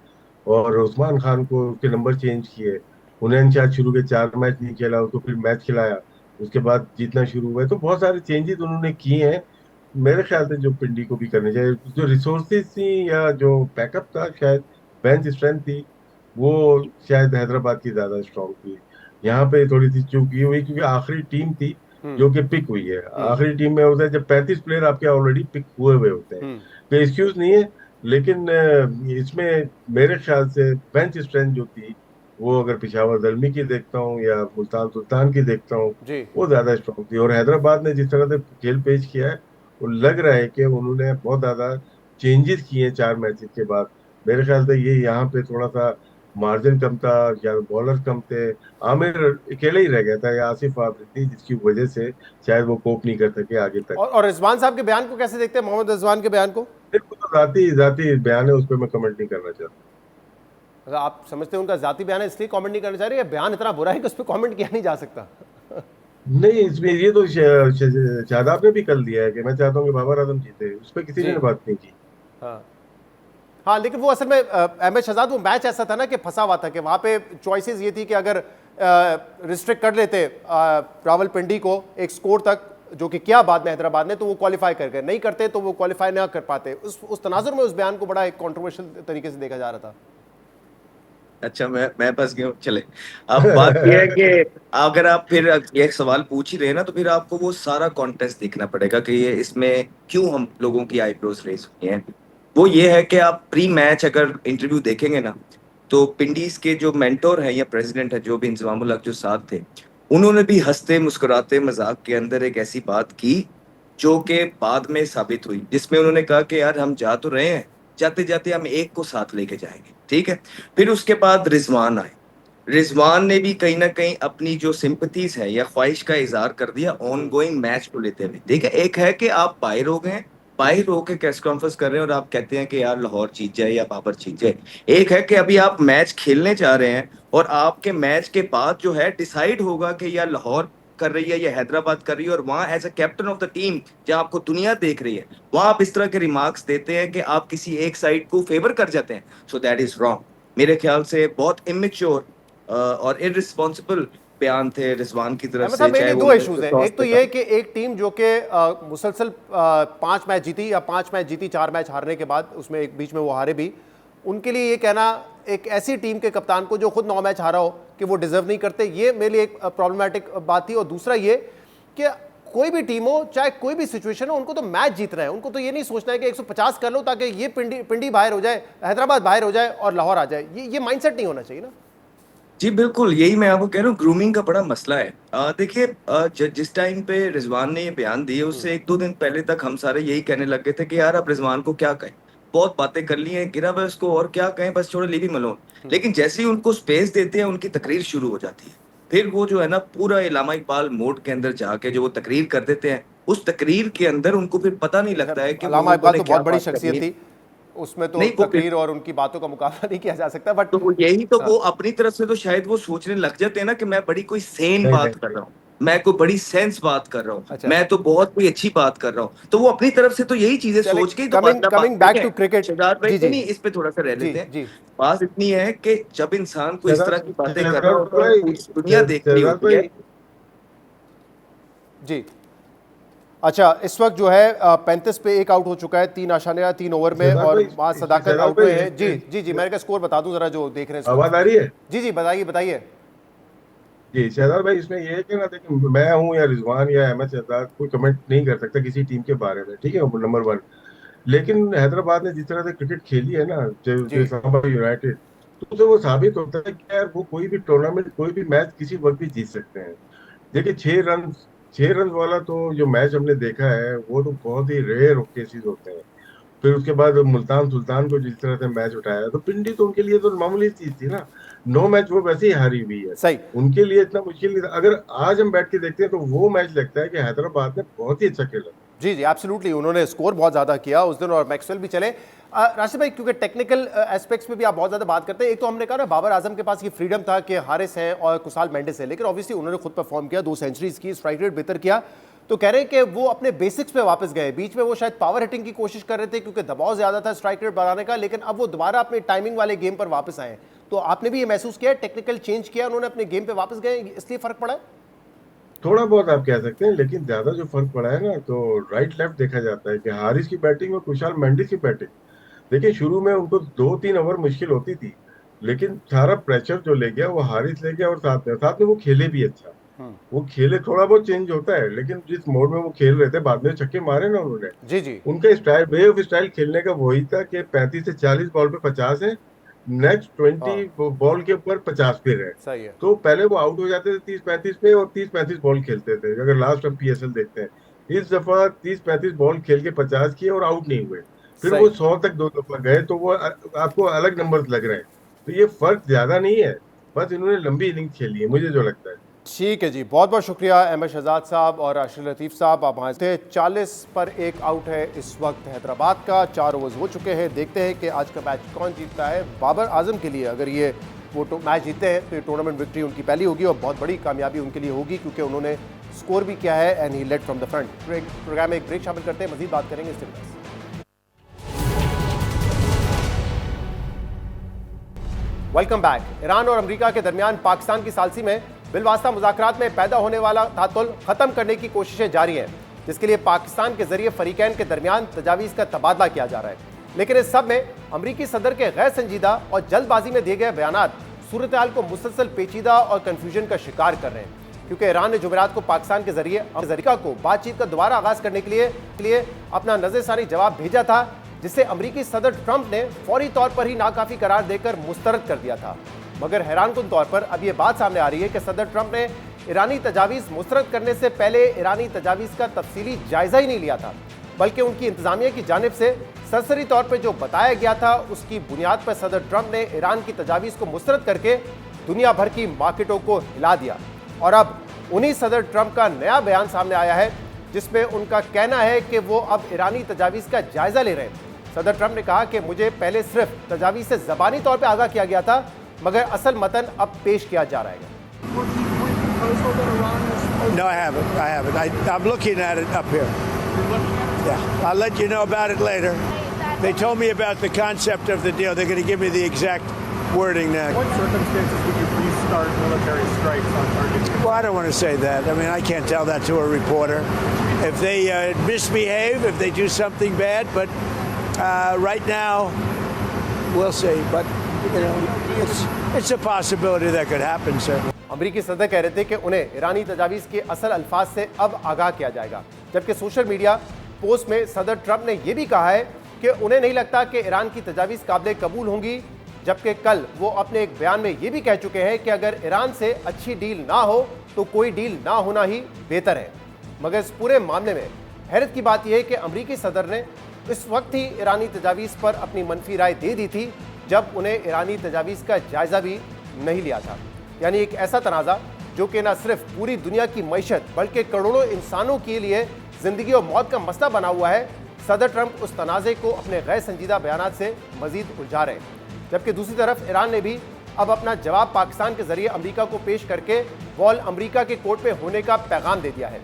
और उस्मान खान को उसके नंबर चेंज किए। उन्हें शायद शुरू के 4 मैच नहीं खेला, उसको फिर मैच खिलाया, उसके बाद जीतना शुरू हुआ। तो बहुत सारे चेंजेस उन्होंने किए हैं। मेरे ख्याल से जो पिंडी को भी करने चाहिए, जो रिसोर्सेज थी या जो बैकअप था, शायद बेंच स्ट्रेंथ थी, वो शायद हैदराबाद की ज्यादा स्ट्रांग थी। यहाँ पे थोड़ी सी चूक ये हुई क्योंकि आखिरी टीम थी हम्म। जो कि पिक हुई है। हम्म। आखिरी टीम में होता है जब 35 प्लेयर आपके ऑलरेडी पिक हुए हुए होते हैं, हम्म। तो एक्सक्यूज नहीं है। लेकिन इसमें मेरे ख्याल से बेंच स्ट्रेंथ जो थी, वो अगर पिशावर दलमी की देखता हूँ या मुल्तान सुल्तान की देखता हूँ, जी। वो ज्यादा स्ट्रांग थी। और हैदराबाद ने जिस तरह से खेल पेश किया है, वो लग रहा है कि उन्होंने बहुत ज्यादा चेंजेस किए हैं 4 मैचेस के बाद। मेरे ख्याल से ये यहाँ पे थोड़ा सा मार्जिन कम था या बॉलर कम थे। आमिर अकेले ही रह गया था या आसिफ आफरीदी, जिसकी वजह से शायद वो कोप नहीं कर सके आगे तक। और रिजवान साहब के बयान को कैसे देखते हैं, मोहम्मद रिजवान के बयान को? देखो, तो जाती जाती बयान है, उस पर मैं कमेंट नहीं करना चाहता। अगर आप समझते हैं उनका जाती बयान है इसलिए कमेंट नहीं करना चाह रहे, या बयान इतना बुरा है कि उस पर कमेंट किया नहीं जा सकता? नहीं, इसमें ये तो शादाब ने भी कल दिया है कि मैं चाहता हूँ कि बाबर आजम जीते, उस पर किसी जी। ने बात नहीं की। हाँ। हाँ, लेकिन वो असल में अहमद शहजाद, वो मैच ऐसा था ना कि फंसा हुआ था, कि वहाँ पे चॉइसेस ये थी कि अगर रिस्ट्रिक्ट कर लेते रावलपिंडी को एक स्कोर तक, जो कि किया बाद में हैदराबाद ने, तो वो क्वालिफाई कर गए, नहीं करते तो वो क्वालिफाई ना कर पाते। उस तनाजुर में उस बयान को बड़ा एक कंट्रोवर्शियल तरीके से देखा जा रहा था। अच्छा, मैं फंस गया हूँ। चले, अब बात यह है कि अगर आप फिर एक सवाल पूछ ही रहे हैं ना, तो फिर आपको वो सारा कॉन्टेक्स्ट देखना पड़ेगा कि ये इसमें क्यों हम लोगों की आईब्रोज रेज हुई हैं। वो ये है कि आप प्री मैच अगर इंटरव्यू देखेंगे ना, तो पिंडीज के जो मेंटोर हैं या प्रेसिडेंट है, जो भी इंजमामुल हक जो साथ थे, उन्होंने भी हंसते मुस्कुराते मजाक के अंदर एक ऐसी बात की जो कि बाद में साबित हुई, जिसमें उन्होंने कहा कि यार हम जा तो रहे हैं, जाते जाते हम एक को साथ लेके जाएंगे, ठीक है। फिर उसके बाद रिजवान आए। रिजवान ने भी कहीं ना कहीं अपनी जो सिंपथीज है या ख्वाहिश का इजहार कर दिया ऑन गोइंग मैच को लेते हुए। ठीक है, एक है कि आप बाहर हो गए, बाहर होके प्रेस कॉन्फ्रेंस कर रहे हैं और आप कहते हैं कि यार लाहौर जीत जाए या बाबर जीत जाए। एक है कि अभी आप मैच खेलने जा रहे हैं और आपके मैच के बाद जो है डिसाइड होगा कि यार लाहौर कर रही है या हैदराबाद कर रही है, और वहां as a captain of the team जहां आपको दुनिया देख रही है, वहां आप इस तरह के रिमार्क्स देते हैं कि आप किसी एक साइड को फेवर कर जाते हैं। So that is wrong. मेरे ख्याल से बहुत इमेच्योर और इररिस्पॉन्सिबल बयान थे रिजवान की तरफ अहमद से, साहब, चाहे मेरे वो दो इश्यूज हैं। टॉस एक तो पे ये था। है कि एक टीम जो कि मुसलसल 5 मैच जीती या 5 मैच जीती 4 मैच हारने के बाद, उसमें एक बीच में वो हारे भी, उनके लिए ये कहना एक ऐसी टीम के कप्तान को जो खुद 9 मैच हारा हो कि वो डिजर्व नहीं करते, ये मेरे लिए एक प्रॉब्लमेटिक बात थी। और दूसरा ये कि कोई भी टीम हो, चाहे कोई भी सिचुएशन हो, उनको तो मैच जीतना है। उनको तो ये नहीं सोचना है कि 150 कर लो ताकि ये पिंडी बाहर हो जाए, हैदराबाद बाहर हो जाए और लाहौर आ जाए। ये माइंडसेट नहीं होना चाहिए ना। जी बिल्कुल, यही मैं आपको कह रहा हूँ, ग्रूमिंग का बड़ा मसला है। देखिए, जिस टाइम पे रिजवान ने ये बयान दिए, उससे एक दो दिन पहले तक हम सारे यही कहने लग गए थे कि यार अब रिजवान को क्या कहें, बहुत बातें कर ली हैं, गिरा हुआ है उसको, और क्या कहें, बस छोड़ो, लीव हिम अलोन। लेकिन जैसे ही उनको स्पेस देते हैं, उनकी तकरीर शुरू हो जाती है। फिर वो जो है ना, पूरा इलामा इकबाल मोड के अंदर जाके जो वो तकरीर कर देते हैं, उस तकरीर के अंदर उनको फिर पता नहीं लगता है कि वो अल्लामा इकबाल उन्होंने तो क्या बहुत बड़ी बात करनी शख्सियत है। थी, उसमें तो नहीं, वो तकरीर और उनकी बातों का मुकाबला नहीं किया जा सकता, बट तो वो यही तो, वो अपनी तरफ से तो शायद वो सोचने लग जाते हैं ना कि मैं बड़ी कोई सेन नहीं बात कर नहीं, रहा हूँ, मैं कोई बड़ी सेंस बात कर रहा हूँ, अच्छा। मैं तो बहुत कोई अच्छी बात कर रहा हूँ। तो वो अपनी तरफ से तो यही चीजें चले, सोच के ही तो कमिंग बात कमिंग बैक करते टू हैं। क्रिकेट। शहजाद भाई, जी नहीं जी नहीं, इस पे थोड़ा सा रह जी लेते हैं। जी बात इतनी है कि जब इंसान को इस तरह की बातें कर रहा शहजाद होता है, भाई, पूरी दुनिया देख रही शहजाद होती है। भाई, जी। अच्छा, इस वक्त जो है 35 पे एक आउट हो चुका है, 3.3 ओवर में, शहजाद और भाई, वहाँ सदाकत शहजाद आउट हुए भाई, हैं। जी जी जी, मैं का स्कोर बता दूं जरा, जो देख रहे हैं इस आवाज वक्त। आ रही है? जी जी, बताइए बताइए। जी शहजाद भाई, इसमें ये है कि ना, देखिए, मैं हूँ या रिजवान या अहमद शहजाद, कोई कमेंट नहीं कर सकता किसी टीम के बारे में, ठीक है, नंबर वन। लेकिन हैदराबाद ने जिस तरह से क्रिकेट खेली है ना, जो जी सांबा यूनाइटेड, तो उसे वो साबित होता है कि यार वो कोई भी टूर्नामेंट, कोई भी मैच किसी वक्त भी जीत सकते हैं। देखिए, 6 रन वाला तो जो मैच हमने देखा है, वो तो बहुत ही रेयर केसेस होते हैं। फिर उसके बाद मुल्तान सुल्तान को जिस तरह से मैच उठाया, तो पिंडी तो उनके लिए तो मामूली चीज थी ना। 9 मैच वो वैसे ही हारी हुई है, सही। उनके लिए इतना मुश्किल नहीं था। अगर आज हम बैठ के देखते हैं तो वो मैच लगता है कि हैदराबाद ने बहुत ही अच्छा खेला। जी जी एब्सोल्युटली, उन्होंने स्कोर बहुत ज़्यादा किया उस दिन और मैक्सवेल भी चले। राशिद भाई, क्योंकि टेक्निकल एस्पेक्ट्स में भी आप बहुत ज़्यादा बात करते हैं, एक तो हमने कहा ना बाबर आजम के पास ये फ्रीडम था कि हारिस है और कुसाल मेंडिस है, लेकिन ऑब्वियसली उन्होंने खुद परफॉर्म किया, 2 सेंचुरीज की, स्ट्राइक रेट बेहतर किया, तो कह रहे हैं कि वो अपने बेसिक्स पे वापस गए। बीच में वो शायद पावर हिटिंग की कोशिश कर रहे थे क्योंकि दबाव ज़्यादा था स्ट्राइक रेट बढ़ाने का, लेकिन अब वो दोबारा अपने टाइमिंग वाले गेम पर वापस आए। तो आपने भी ये महसूस किया टेक्निकल चेंज किया उन्होंने, अपने गेम पे वापस गए, इसलिए फर्क पड़ा है? थोड़ा बहुत आप कह सकते हैं, लेकिन ज्यादा जो फर्क पड़ा है ना, तो राइट लेफ्ट देखा जाता है कि हारिस की बैटिंग और कुशाल मेंडिस की बैटिंग। देखिए शुरू में उनको 2-3 ओवर मुश्किल होती थी, लेकिन सारा प्रेशर जो ले गया वो हारिस ले गया, और साथ में वो खेले भी अच्छा। वो खेले, थोड़ा बहुत चेंज होता है, लेकिन जिस मोड में वो खेल रहे थे, बाद में छक्के मारे ना उन्होंने, जी जी उनका स्टाइल, वे ऑफ स्टाइल खेलने का वही था कि 35 से 40 बॉल पे 50 है, नेक्स्ट 20 बॉल के ऊपर 50 पे है। सही है। तो पहले वो आउट हो जाते थे 30-35 पे, और 30-35 बॉल खेलते थे। अगर लास्ट हम पीएसएल देखते हैं, इस दफा 30-35 बॉल खेल के 50 किए और आउट नहीं हुए। फिर वो 100 तक 2 दफा गए, तो वो आपको अलग नंबर लग रहे हैं। तो ये फर्क ज्यादा नहीं है, बस इन्होंने लंबी इनिंग खेली है, मुझे जो लगता है। ठीक है जी, बहुत बहुत शुक्रिया अहमद शहजाद साहब और अशरफ लतीफ़ साहब, आप वहाँ थे। 40 पर 1 आउट है इस वक्त हैदराबाद का, 4 ओवर्स हो चुके हैं। देखते हैं कि आज का मैच कौन जीतता है। बाबर आजम के लिए अगर ये वो मैच जीतते हैं तो ये टूर्नामेंट विक्ट्री उनकी पहली होगी और बहुत बड़ी कामयाबी उनके लिए होगी, क्योंकि उन्होंने स्कोर भी किया है and he led from the front. Program में एक ब्रेक शामिल करते हैं, मजीद बात करेंगे इससे। Welcome back. ईरान और अमेरिका के दरमियान पाकिस्तान की सालसी में बिलवास्ता मुज़ाकरात में पैदा होने वाला तातुल खत्म करने की कोशिशें जारी हैं, जिसके लिए पाकिस्तान के जरिए फरीकैन के दरमियान तजावीज़ का तबादला किया जा रहा है। लेकिन इस सब में अमरीकी सदर के गैर संजीदा और जल्दबाजी में दिए गए बयानात सूरत हाल को मुसलसल पेचीदा और कन्फ्यूजन का शिकार कर रहे हैं, क्योंकि ईरान ने जुमेरात को पाकिस्तान के जरिए अमेरिका को बातचीत का दोबारा आगाज करने के लिए अपना नज़रसानी जवाब भेजा था, जिसे अमरीकी सदर ट्रंप ने फौरी तौर पर ही नाकाफी करार देकर मुस्तरद कर दिया था। मगर हैरानकुन तौर पर अब यह बात सामने आ रही है कि सदर ट्रंप ने ईरानी तजावीज़ मुस्तरद करने से पहले ईरानी तजावीज़ का तफसीली जायजा ही नहीं लिया था, बल्कि उनकी इंतजामिया की जानिब से सरसरी तौर पर जो बताया गया था उसकी बुनियाद पर सदर ट्रंप ने ईरान की तजावीज़ को मुस्तरद करके दुनिया भर की मार्केटों को हिला दिया। और अब उन्हीं सदर ट्रंप का नया बयान सामने आया है, जिसमें उनका कहना है कि वो अब ईरानी तजावीज़ का जायजा ले रहे हैं। सदर ट्रंप ने कहा कि मुझे पहले सिर्फ तजावीज़ से ज़बानी तौर पर आगाह किया गया था, मगर असल मतन अब पेश किया जा रहा है। No, I haven't. I'm looking at it up here. Yeah, I'll let you know about it later. They told me about the concept of the deal. They're going to give me the exact wording now. What circumstances would you restart military strikes on targets? Well, I don't want to say that. I mean, I can't tell that to a reporter. If they misbehave, if they do something bad, but right now, we'll see. But, you know, it's a possibility that could happen, sir. अमरीकी सदर कह रहे थे कि उन्हें ईरानी तजावीज़ के असल अल्फाज से अब आगाह किया जाएगा, जबकि सोशल मीडिया पोस्ट में सदर ट्रंप ने यह भी कहा है कि उन्हें नहीं लगता कि ईरान की तजावीज़ काबिल कबूल होंगी, जबकि कल वो अपने एक बयान में ये भी कह चुके हैं कि अगर ईरान से अच्छी डील ना हो तो कोई डील ना होना ही बेहतर है। मगर इस पूरे मामले में हैरत की बात यह है कि अमरीकी सदर ने इस वक्त ही ईरानी तजावीज़ पर अपनी मनफी राय दे दी थी, जब उन्हें ईरानी तजावीज़ का जायज़ा भी नहीं लिया था। यानी एक ऐसा तनाज़ा जो कि न सिर्फ पूरी दुनिया की मईशत बल्कि करोड़ों इंसानों के लिए ज़िंदगी और मौत का मसला बना हुआ है। सदर ट्रंप उस तनाज़े को अपने गैर संजीदा बयानात से मज़ीद उलझा रहे हैं, जबकि दूसरी तरफ ईरान ने भी अब अपना जवाब पाकिस्तान के जरिए अमरीका को पेश करके बॉल अमरीका के कोर्ट में होने का पैगाम दे दिया है।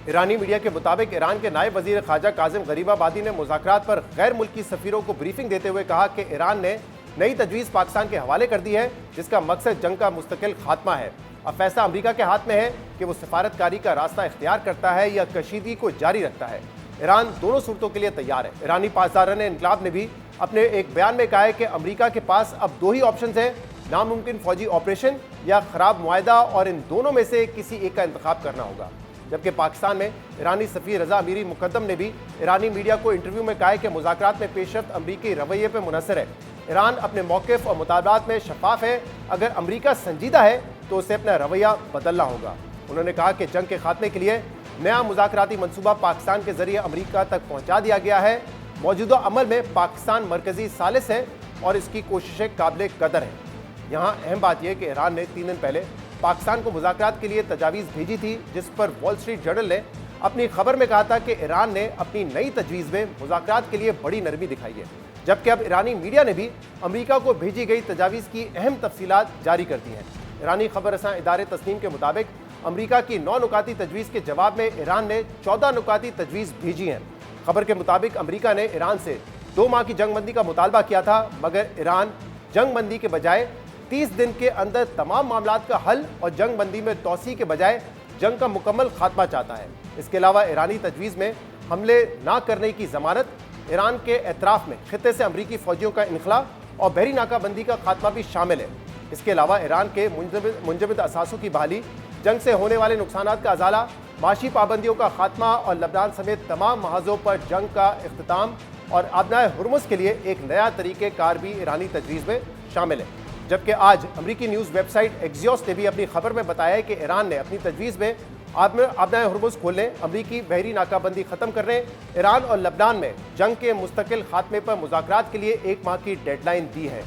ईरानी मीडिया के मुताबिक ईरान के नायब वज़ीर ख़ारजा काज़िम गरीबाबादी ने मुज़ाकरात पर गैर मुल्की सफ़ीरों को ब्रीफिंग देते हुए कहा कि ईरान ने नई तजवीज़ पाकिस्तान के हवाले कर दी है, जिसका मकसद जंग का मुस्तकिल खात्मा है। अब फैसला अमरीका के हाथ में है कि वो सफारतकारी का रास्ता इख्तियार करता है या कशीदगी को जारी रखता है। ईरान दोनों सूरतों के लिए तैयार है। ईरानी पासदारान इनकलाब ने भी अपने एक बयान में कहा है कि अमरीका के पास अब 2 ही ऑप्शन हैं, नामुमकिन फौजी ऑपरेशन या खराब मुआहदा, और इन दोनों में से किसी एक का इंतखाब करना होगा। जबकि पाकिस्तान में ईरानी सफ़ीर रज़ा अमीरी मुकद्दम ने भी ईरानी मीडिया को इंटरव्यू में कहा है कि मुज़ाकरात में पेशरफ्त अमरीकी रवैये पर मुनहसर है। ईरान अपने मौक़िफ़ और मुतालबात में शफाफ है, अगर अमरीका संजीदा है तो उसे अपना रवैया बदलना होगा। उन्होंने कहा कि जंग के खात्मे के लिए नया मुज़ाकराती मनसूबा पाकिस्तान के जरिए अमरीका तक पहुँचा दिया गया है। मौजूदा अमल में पाकिस्तान मरकजी सालिस है और इसकी कोशिशें काबिल कदर हैं। यहाँ अहम बात यह कि ईरान ने 3 दिन पहले पाकिस्तान को मुज़ाकरात के लिए तजावीज़ भेजी थी, जिस पर वॉल स्ट्रीट जर्नल ने अपनी खबर में कहा था कि ईरान ने अपनी नई तजवीज़ में मुज़ाकरात के लिए बड़ी नरमी दिखाई है, जबकि अब ईरानी मीडिया ने भी अमेरिका को भेजी गई तजावीज़ की अहम तफसीलात जारी कर दी हैं। ईरानी खबर रसां इदारे तस्नीम के मुताबिक अमेरिका की 9 नुकाती तजवीज़ के जवाब में ईरान ने 14 नुकाती तजवीज़ भेजी हैं। खबर के मुताबिक अमेरिका ने ईरान से 2 माह की जंगबंदी का मुतालबा किया था, मगर ईरान जंगबंदी के बजाय 30 दिन के अंदर तमाम मामलात का हल और जंगबंदी में तोसी के बजाय जंग का मुकम्मल खात्मा चाहता है। इसके अलावा ईरानी तजवीज़ में हमले ना करने की जमानत, ईरान के एतराफ़ में खित्ते से अमरीकी फ़ौजियों का इनखला और बहरी नाकाबंदी का खात्मा भी शामिल है। इसके अलावा ईरान के मुंजमद असासों की बहाली, जंग से होने वाले नुकसानात का अजाला, माशी पाबंदियों का खात्मा और लबनान समेत तमाम महाजों पर जंग का इख्तिताम और आबनाए हुर्मुज़ के लिए एक नया तरीक़ेकार भी ईरानी तजवीज़ में शामिल है। जबकि आज अमरीकी न्यूज़ वेबसाइट एक्सियोस ने भी अपनी खबर में बताया है कि ईरान ने अपनी तजवीज़ में आबनाए हुर्मुज़ खोलने, अमरीकी बहरी नाकाबंदी ख़त्म करने, ईरान और लबनान में जंग के मुस्तकिल खात्मे पर मुज़ाकरात के लिए 1 माह की डेडलाइन दी है।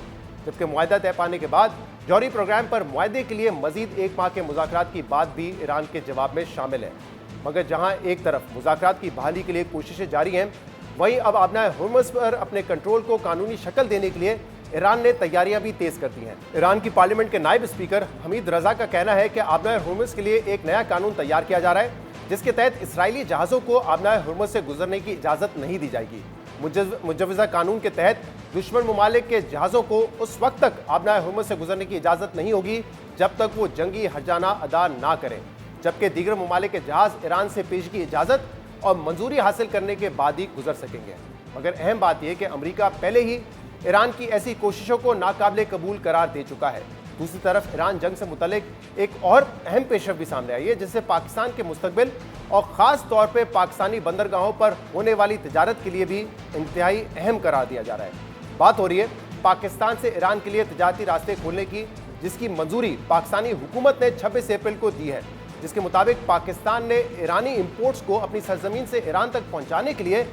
जबकि मुआहदा तय पाने के बाद जौहरी प्रोग्राम पर मुआहदे के लिए मजीद 1 माह के मुज़ाकरात की बात भी ईरान के जवाब में शामिल है। मगर जहां एक तरफ मुज़ाकरात की बहाली के लिए कोशिशें जारी हैं, वहीं अब आबनाए हुर्मुज़ पर अपने कंट्रोल को कानूनी शक्ल देने के लिए ईरान ने तैयारियां भी तेज कर दी हैं। ईरान की पार्लियामेंट के नायब स्पीकर हमीद रजा का कहना है कि आबनाए हुर्मुज़ के लिए एक नया कानून तैयार किया जा रहा है, जिसके तहत इसराइली जहाज़ों को आबनाए हुर्मुज़ से गुजरने की इजाज़त नहीं दी जाएगी। मुजवज़ा कानून के तहत दुश्मन ममालिक के जहाज़ों को उस वक्त तक आबनाए हुर्मुज़ से गुजरने की इजाज़त नहीं होगी जब तक वो जंगी हर्जाना अदा ना करें, जबकि दीगर ममालिक के जहाज़ ईरान से पेशगी इजाज़त और मंजूरी हासिल करने के बाद ही गुजर सकेंगे। मगर अहम बात यह कि अमरीका पहले ही ईरान की ऐसी कोशिशों को नाकाबिले कबूल करार दे चुका है। दूसरी तरफ ईरान जंग से मुतल्लिक एक और अहम पेशरफ भी सामने आई है, जिससे पाकिस्तान के मुस्तकबिल और ख़ास तौर पर पाकिस्तानी बंदरगाहों पर होने वाली तिजारत के लिए भी इंतहाई अहम करार दिया जा रहा है। बात हो रही है पाकिस्तान से ईरान के लिए तिजारती रास्ते खोलने की, जिसकी मंजूरी पाकिस्तानी हुकूमत ने 26 अप्रैल को दी है, जिसके मुताबिक पाकिस्तान ने ईरानी इंपोर्ट्स को अपनी सरजमीन से ईरान तक पहुँचाने के लिए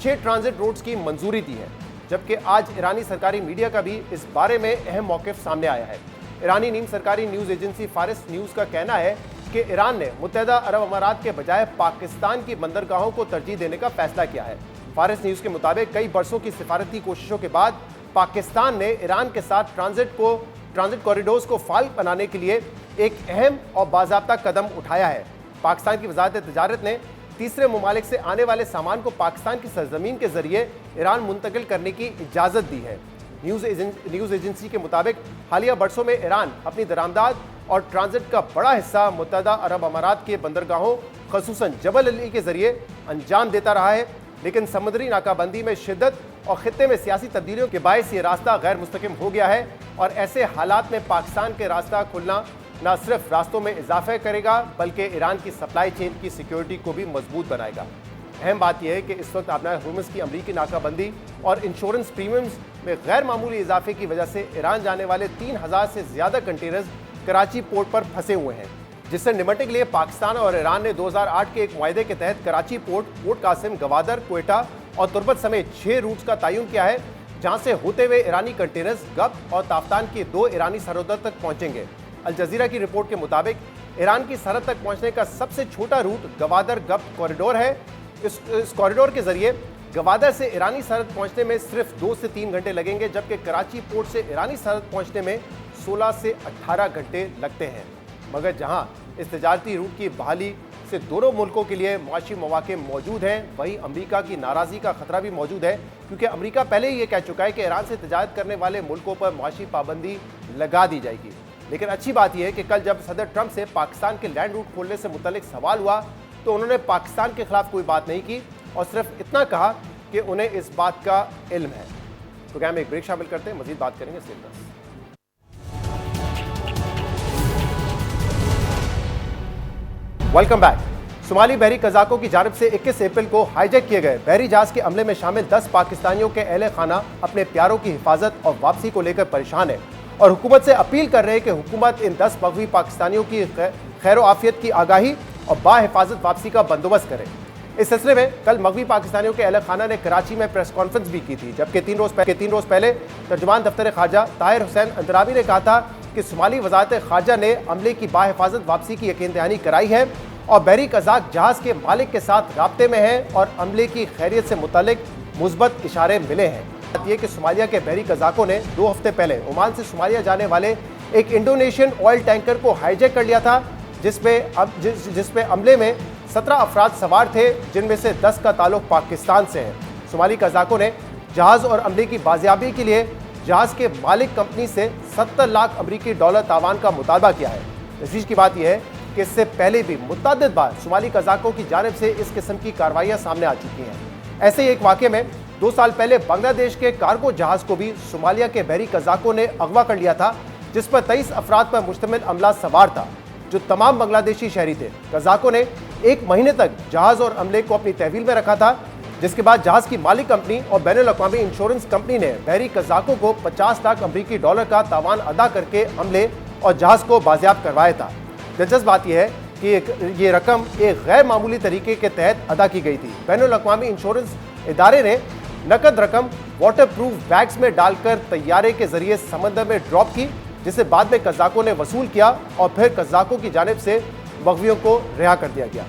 6 ट्रांजिट रोड्स की मंजूरी दी है। जबकि आज ईरानी सरकारी मीडिया का भी इस बारे में अहम मौक़िफ़ सामने आया है। ईरानी नीम सरकारी न्यूज़ एजेंसी फारिस न्यूज़ का कहना है कि ईरान ने मुत्तहिदा अरब अमारात के बजाय पाकिस्तान की बंदरगाहों को तरजीह देने का फैसला किया है। फारिस न्यूज़ के मुताबिक कई बरसों की सिफारती कोशिशों के बाद पाकिस्तान ने ईरान के साथ ट्रांजिट कॉरिडोर्स को फाल बनाने के लिए एक अहम और बाज़ाब्ता कदम उठाया है। पाकिस्तान की वज़ारत तिजारत ने तीसरे ममालिक से आने वाले सामान को पाकिस्तान की सरजमीन के जरिए ईरान मुंतकिल करने की इजाज़त दी है। न्यूज़ एजेंसी के मुताबिक हालिया बरसों में ईरान अपनी दरामदाद और ट्रांजिट का बड़ा हिस्सा मुत्तहिदा अरब अमारात के बंदरगाहों खसूसन जबल अली के जरिए अंजाम देता रहा है, लेकिन समुद्री नाकाबंदी में शिद्दत और खित्ते में सियासी तब्दीलियों के बायस ये रास्ता गैर मुस्तकिम हो गया है और ऐसे हालात में पाकिस्तान के रास्ता खुलना न सिर्फ रास्तों में इजाफा करेगा बल्कि ईरान की सप्लाई चेन की सिक्योरिटी को भी मजबूत बनाएगा। अहम बात यह है कि इस वक्त आबनाए हुर्मुज़ की अमरीकी नाकाबंदी और इंश्योरेंस प्रीमियम्स में गैर मामूली इजाफे की वजह से ईरान जाने वाले 3000 से ज़्यादा कंटेनर्स कराची पोर्ट पर फंसे हुए हैं, जिससे निपटने के लिए पाकिस्तान और ईरान ने 2008 के एक मुआहदे के तहत कराची पोर्ट कासिम, गवादर, क्वेटा और तुर्बत समेत 6 रूट्स का तयन किया है, जहाँ से होते हुए ईरानी कंटेनर्स गब्त और ताफ्तान की 2 ईरानी सरहदों तक पहुँचेंगे। अल जज़ीरा की रिपोर्ट के मुताबिक ईरान की सरहद तक पहुँचने का सबसे छोटा रूट गवादर गब्त कॉरिडोर है। इस कॉरिडोर के जरिए गवादर से ईरानी सरहद पहुंचने में सिर्फ 2 से 3 घंटे लगेंगे, जबकि कराची पोर्ट से ईरानी सरहद पहुंचने में 16 से 18 घंटे लगते हैं। मगर जहां इस तजारती रूट की बहाली से दोनों मुल्कों के लिए मुआशी मौके मौजूद हैं, वहीं अमेरिका की नाराज़गी का खतरा भी मौजूद है, क्योंकि अमेरिका पहले ही ये कह चुका है कि ईरान से तजारत करने वाले मुल्कों पर मुआशी पाबंदी लगा दी जाएगी। लेकिन अच्छी बात यह है कि कल जब सदर ट्रंप से पाकिस्तान के लैंड रूट खोलने से मुतल्लिक सवाल हुआ तो उन्होंने पाकिस्तान के खिलाफ कोई बात नहीं की और सिर्फ इतना कहा कि उन्हें इस बात का इल्म है। तो क्या हम एक ब्रेक शामिल करते हैं, मजीद बात करेंगे इसके बाद। Welcome back. सोमाली बहरी कज़ाकों की जानिब से 21 अप्रैल को हाईजैक किए गए बहरी जहाज के हमले में शामिल 10 पाकिस्तानियों के अहले खाना अपने प्यारों की हिफाजत और वापसी को लेकर परेशान है और हुकूमत से अपील कर रहे हैं कि हुकूमत इन 10 मगवी पाकिस्तानियों की खैर आफियत की आगाही और बाहिफाजत वापसी का बंदोबस्त करे। इस सिलसिले में कल मगवी पाकिस्तानियों के अहल खाना ने कराची में प्रेस कॉन्फ्रेंस भी की थी, जबकि 3 रोज पहले तर्जुमान दफ्तर ख़ारजा ताहिर हुसैन अंतराबी ने कहा था कि शुमाली वजारत ख़ारजा ने अमले की बाहिफाजत वापसी की यकीन दहानी कराई है और बहरी कज़ाक जहाज़ के मालिक के साथ राब्ते में है और अमले की खैरियत से मुतल्लिक मुस्बत इशारे मिले हैं। बात यह कि सोमालिया के बहरी कज़ाकों ने 2 हफ्ते पहले ओमान से सोमालिया जाने वाले एक इंडोनेशियन ऑयल टैंकर को हाईजैक कर लिया था, जिसमें अमले में 17 अफराद सवार थे, जिनमें से 10 का ताल्लुक पाकिस्तान से है। सोमाली कज़ाकों ने जहाज़ और अमले की बाजियाबी के लिए जहाज़ के मालिक कंपनी से 70 लाख अमरीकी डॉलर तावान का मुतालबा किया है। तशवीश की बात यह है कि इससे पहले भी मुतअद्दिद बार सोमाली कज़ाकों की जानिब से इस किस्म की कार्रवाइयाँ सामने आ चुकी हैं। ऐसे ही एक वाक़े में 2 साल पहले बांग्लादेश के कार्गो जहाज़ को भी सोमालिया के बहरी कज़ाकों ने अगवा कर लिया था, जिस पर 23 अफराद पर मुश्तमिल अमला सवार था, जो तमाम बांग्लादेशी शहरी थे। कज़ाकों ने 1 महीने तक जहाज़ और अमले को अपनी तहवील में रखा था, जिसके बाद जहाज़ की मालिक कंपनी और बैनुल-अक़वामी इंश्योरेंस कंपनी ने बहरी कज़ाकों को 50 लाख अमरीकी डॉलर का तावान अदा करके अमले और जहाज़ को बाजियाब करवाया था। दिलचस्प बात यह है कि ये रकम एक गैर मामूली तरीके के तहत अदा की गई थी। बैनुल-अक़वामी इंश्योरेंस इदारे ने नकद रकम वाटर प्रूफ बैग्स में डालकर तैयारे के जरिए समंदर में ड्रॉप की, जिसे बाद में कज़ाकों ने वसूल किया और फिर कज़ाकों की जानिब से मगवियों को रिहा कर दिया गया।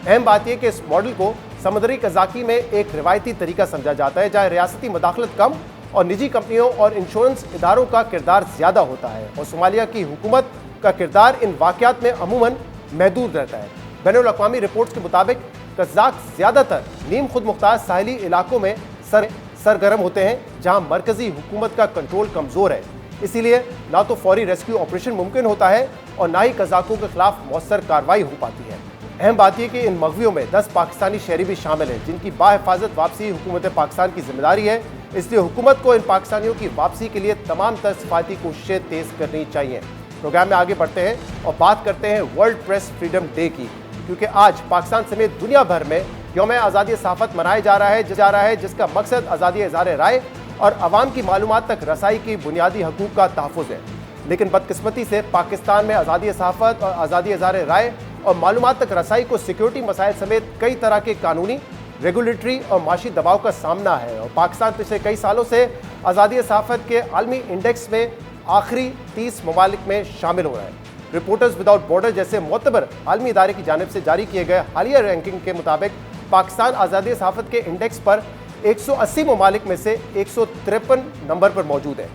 अहम बात यह कि इस मॉडल को समुद्री कज़ाकी में एक रिवायती तरीका समझा जाता है, जहाँ रियासती मदाखलत कम और निजी कंपनियों और इंश्योरेंस इदारों का किरदार ज़्यादा होता है और सोमालिया की हुकूमत का किरदार इन वाक़यात में अमूमन महदूद रहता है। बैनुल-अक़वामी रिपोर्ट्स के मुताबिक कज़ाक ज़्यादातर नीम खुद मुख्तार साहिली इलाकों में सरगर्म होते हैं, जहाँ मरकज़ी हुकूमत का कंट्रोल कमज़ोर है। इसीलिए ना तो फौरी रेस्क्यू ऑपरेशन मुमकिन होता है और ना ही कज़ाकों के खिलाफ मौसर कार्रवाई हो पाती है। अहम बात यह कि इन मगवियों में 10 पाकिस्तानी शहरी भी शामिल हैं, जिनकी बाहिफाजत वापसी हुकूमत पाकिस्तान की जिम्मेदारी है। इसलिए हुकूमत को इन पाकिस्तानियों की वापसी के लिए तमाम तरह सिफारती कोशिशें तेज़ करनी चाहिए। प्रोग्राम में आगे बढ़ते हैं और बात करते हैं वर्ल्ड प्रेस फ्रीडम डे की, क्योंकि आज पाकिस्तान समेत दुनिया भर में यौम आज़ादी सहाफ़त मनाया जा रहा है, जिसका मकसद आज़ादी इज़हार राय और अवाम की मालूमात तक रसाई की बुनियादी हकूक़ का तहफ़्फ़ुज़ है। लेकिन बदकिस्मती से पाकिस्तान में आज़ादी सहाफ़त और आज़ादी इज़हार राय और मालूमात तक रसाई को सिक्योरिटी मसाइल समेत कई तरह के कानूनी, रेगुलेटरी और माशी दबाव का सामना है और पाकिस्तान पिछले कई सालों से आज़ादी सहाफ़त के आलमी इंडेक्स में आखिरी 30 ममालिक में शामिल हो रहा है। रिपोर्टर्स विदाउट बॉर्डर जैसे मोतबर आलमी इदारे की जानिब से जारी किए गए हालिया रैंकिंग के मुताबिक पाकिस्तान आज़ादी सहाफ़त के इंडेक्स पर 180 ममालिक में से 153 नंबर पर मौजूद है।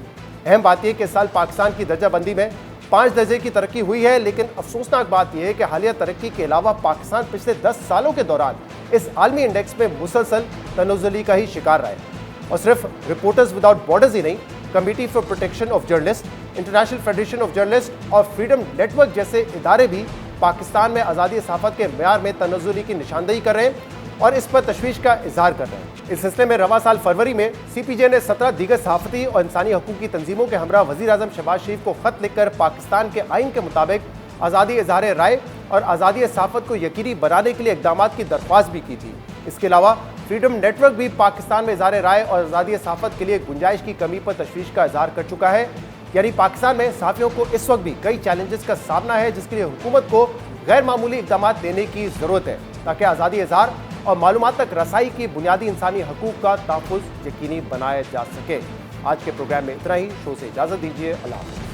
अहम बात यह कि इस साल पाकिस्तान की दर्जाबंदी में 5 दर्जे की तरक्की हुई है, लेकिन अफसोसनाक बात यह है कि हालिया तरक्की के अलावा पाकिस्तान पिछले 10 सालों के दौरान इस आलमी इंडेक्स में मुसलसल तनज़्ज़ुली का ही शिकार रहा है। और सिर्फ रिपोर्टर्स विदाउट बॉर्डर्स ही नहीं, committee for protection of journalist, international federation of journalist और फ्रीडम नेटवर्क जैसे इदारे भी पाकिस्तान में आज़ादी सहाफ़त के मेयार में तनज़्ज़ुली की निशानदेही कर रहे हैं और इस पर तशवीश का इजहार कर रहे हैं। इस सिलसिले में रवा साल फरवरी में CPJ ने 17 दीगर सहाफ़ती और इंसानी हकूक़ की तंजीमों के हमरा वज़ीर आज़म शहबाज शरीफ को ख़त लिखकर पाकिस्तान के आइन के मुताबिक आज़ादी इज़हार राय और आज़ादी सहाफ़त को यकीनी बनाने के लिए इक़दाम की दरख्वास्त भी की थी। इसके अलावा फ्रीडम नेटवर्क भी पाकिस्तान में इज़हार राय और आज़ादी सहाफ़त के लिए गुंजाइश की कमी पर तशवीश का इजहार कर चुका है। यानी पाकिस्तान में सहाफ़ियों को इस वक्त भी कई चैलेंजेस का सामना है, जिसके लिए हुकूमत को गैर मामूली इक़दाम देने की ज़रूरत है, ताकि आज़ादी इज़हार और मालूमात तक रसाई की बुनियादी इंसानी हकूक़ का तहफ़्फ़ुज़ यकीनी बनाया जा सके। आज के प्रोग्राम में इतना ही। शो से इजाज़त दीजिए। अल्लाह हाफ़िज़।